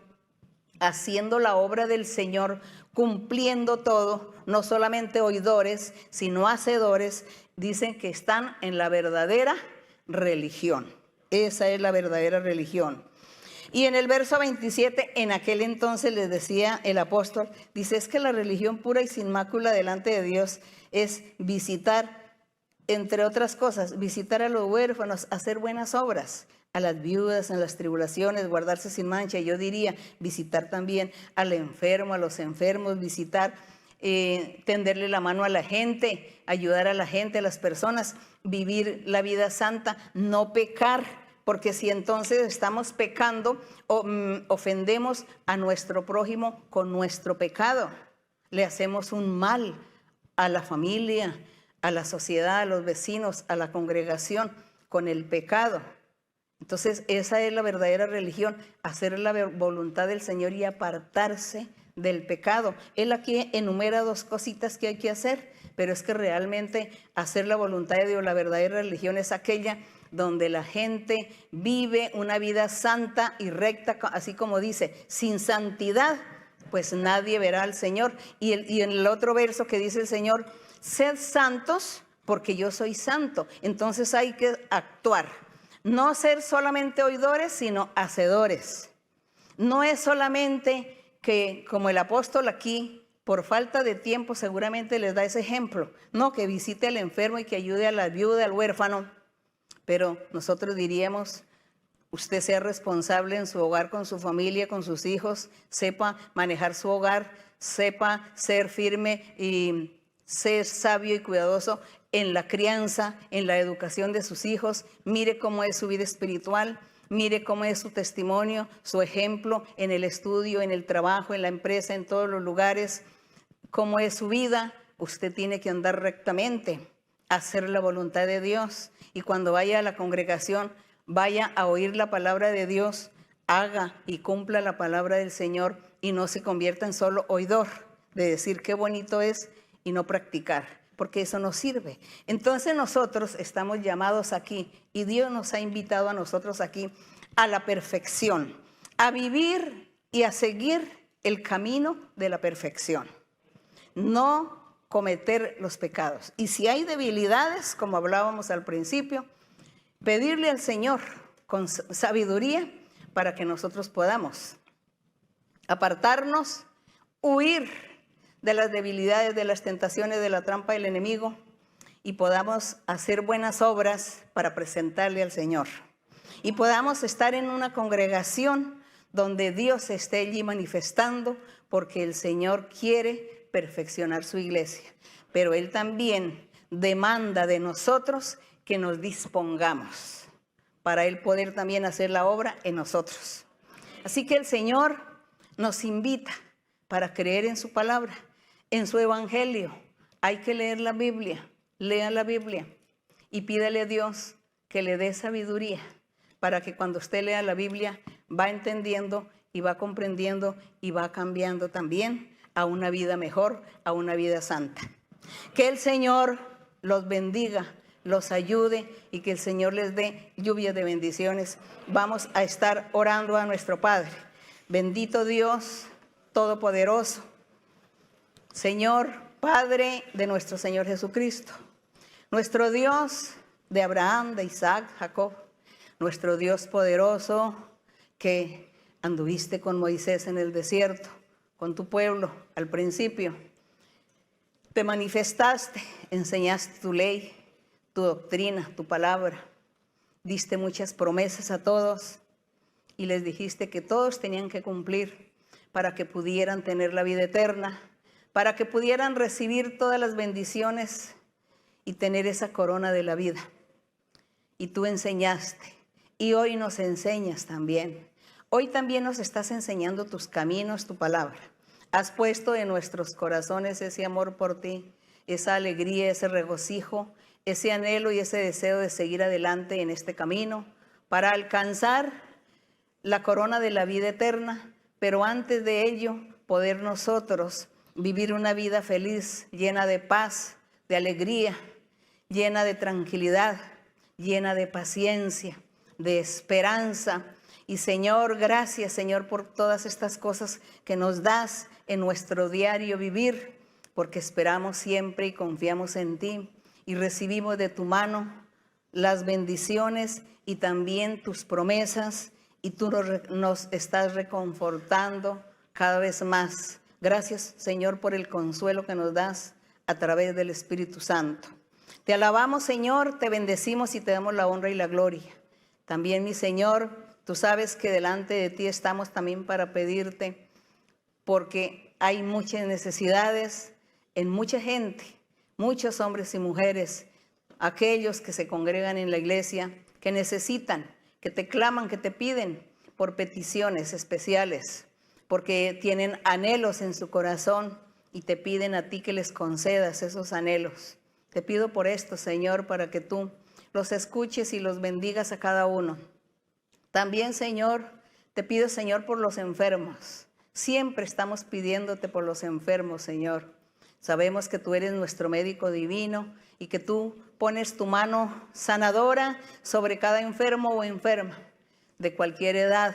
haciendo la obra del Señor, cumpliendo todo, no solamente oidores, sino hacedores, dicen que están en la verdadera religión. Esa es la verdadera religión. Y en el verso 27, en aquel entonces les decía el apóstol, dice, es que la religión pura y sin mácula delante de Dios es visitar, entre otras cosas, visitar a los huérfanos, hacer buenas obras, a las viudas en las tribulaciones, guardarse sin mancha. Yo diría, visitar también al enfermo, a los enfermos, visitar, tenderle la mano a la gente, ayudar a la gente, a las personas, vivir la vida santa, no pecar, porque si entonces estamos pecando, ofendemos a nuestro prójimo con nuestro pecado, le hacemos un mal a la familia, a la sociedad, a los vecinos, a la congregación, con el pecado. Entonces esa es la verdadera religión, hacer la voluntad del Señor y apartarse del pecado. Él aquí enumera dos cositas que hay que hacer, pero es que realmente hacer la voluntad de Dios, la verdadera religión es aquella donde la gente vive una vida santa y recta, así como dice, sin santidad, pues nadie verá al Señor. Y en el otro verso que dice el Señor, sed santos porque yo soy santo. Entonces hay que actuar, no ser solamente oidores, sino hacedores. No es solamente que, como el apóstol aquí, por falta de tiempo seguramente les da ese ejemplo, no, que visite al enfermo y que ayude a la viuda, al huérfano, pero nosotros diríamos, usted sea responsable en su hogar, con su familia, con sus hijos, sepa manejar su hogar, sepa ser firme y ser sabio y cuidadoso en la crianza, en la educación de sus hijos. Mire cómo es su vida espiritual, mire cómo es su testimonio, su ejemplo en el estudio, en el trabajo, en la empresa, en todos los lugares, cómo es su vida. Usted tiene que andar rectamente, hacer la voluntad de Dios, y cuando vaya a la congregación, vaya a oír la palabra de Dios, haga y cumpla la palabra del Señor y no se convierta en solo oidor, de decir qué bonito es y no practicar, porque eso no sirve. Entonces nosotros estamos llamados aquí, y Dios nos ha invitado a nosotros aquí a la perfección, a vivir y a seguir el camino de la perfección, no cometer los pecados. Y si hay debilidades, como hablábamos al principio, pedirle al Señor con sabiduría para que nosotros podamos apartarnos, huir de las debilidades, de las tentaciones, de la trampa del enemigo, y podamos hacer buenas obras para presentarle al Señor. Y podamos estar en una congregación donde Dios esté allí manifestando, porque el Señor quiere perfeccionar su iglesia. Pero Él también demanda de nosotros que nos dispongamos para Él poder también hacer la obra en nosotros. Así que el Señor nos invita para creer en su palabra, en su evangelio. Hay que leer la Biblia, lea la Biblia y pídale a Dios que le dé sabiduría para que cuando usted lea la Biblia va entendiendo y va comprendiendo y va cambiando también a una vida mejor, a una vida santa. Que el Señor los bendiga, los ayude y que el Señor les dé lluvia de bendiciones. Vamos a estar orando a nuestro Padre. Bendito Dios Todopoderoso, Señor, Padre de nuestro Señor Jesucristo, nuestro Dios de Abraham, de Isaac, Jacob, nuestro Dios poderoso que anduviste con Moisés en el desierto, con tu pueblo al principio. Te manifestaste, enseñaste tu ley, tu doctrina, tu palabra. Diste muchas promesas a todos y les dijiste que todos tenían que cumplir para que pudieran tener la vida eterna, para que pudieran recibir todas las bendiciones y tener esa corona de la vida. Y tú enseñaste, y hoy nos enseñas también. Hoy también nos estás enseñando tus caminos, tu palabra. Has puesto en nuestros corazones ese amor por ti, esa alegría, ese regocijo, ese anhelo y ese deseo de seguir adelante en este camino para alcanzar la corona de la vida eterna, pero antes de ello poder nosotros vivir una vida feliz, llena de paz, de alegría, llena de tranquilidad, llena de paciencia, de esperanza. Y Señor, gracias Señor por todas estas cosas que nos das en nuestro diario vivir, porque esperamos siempre y confiamos en ti y recibimos de tu mano las bendiciones y también tus promesas, y tú nos estás reconfortando cada vez más. Gracias Señor por el consuelo que nos das a través del Espíritu Santo. Te alabamos Señor, te bendecimos y te damos la honra y la gloria. También mi Señor, tú sabes que delante de ti estamos también para pedirte, porque hay muchas necesidades en mucha gente, muchos hombres y mujeres, aquellos que se congregan en la iglesia, que necesitan, que te claman, que te piden por peticiones especiales, porque tienen anhelos en su corazón y te piden a ti que les concedas esos anhelos. Te pido por esto, Señor, para que tú los escuches y los bendigas a cada uno. También, Señor, te pido, Señor, por los enfermos. Siempre estamos pidiéndote por los enfermos, Señor. Sabemos que tú eres nuestro médico divino y que tú pones tu mano sanadora sobre cada enfermo o enferma de cualquier edad.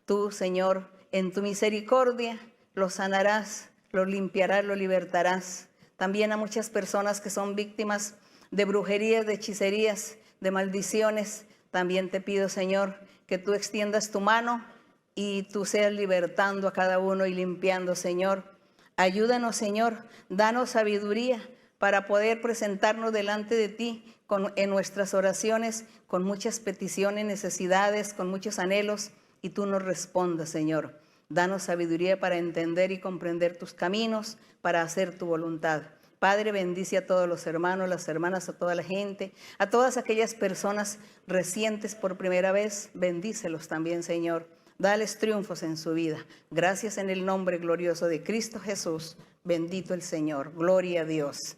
Tú, Señor, en tu misericordia los sanarás, los limpiarás, los libertarás. También a muchas personas que son víctimas de brujerías, de hechicerías, de maldiciones. También te pido, Señor, que tú extiendas tu mano y tú seas libertando a cada uno y limpiando, Señor. Ayúdanos, Señor, danos sabiduría para poder presentarnos delante de ti en nuestras oraciones, con muchas peticiones, necesidades, con muchos anhelos, y tú nos respondas, Señor. Danos sabiduría para entender y comprender tus caminos, para hacer tu voluntad. Padre, bendice a todos los hermanos, las hermanas, a toda la gente, a todas aquellas personas recientes por primera vez. Bendícelos también, Señor. Dales triunfos en su vida. Gracias en el nombre glorioso de Cristo Jesús. Bendito el Señor. Gloria a Dios.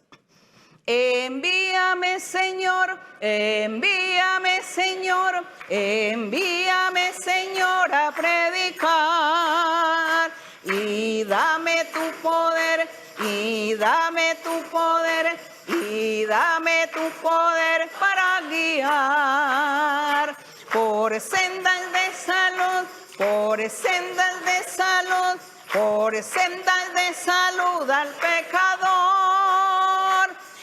Envíame, Señor, envíame, Señor, envíame, Señor, a predicar. Y dame tu poder, y dame tu poder, y dame tu poder para guiar por sendas de salud, por sendas de salud, por sendas de salud al pecador.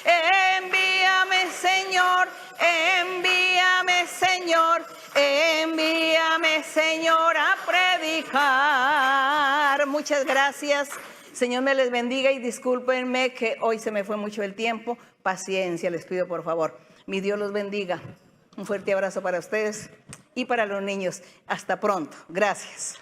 Envíame, Señor, envíame, Señor, envíame, Señor, a predicar. Muchas gracias. Señor me les bendiga y discúlpenme que hoy se me fue mucho el tiempo. Paciencia, les pido por favor. Mi Dios los bendiga. Un fuerte abrazo para ustedes y para los niños. Hasta pronto. Gracias.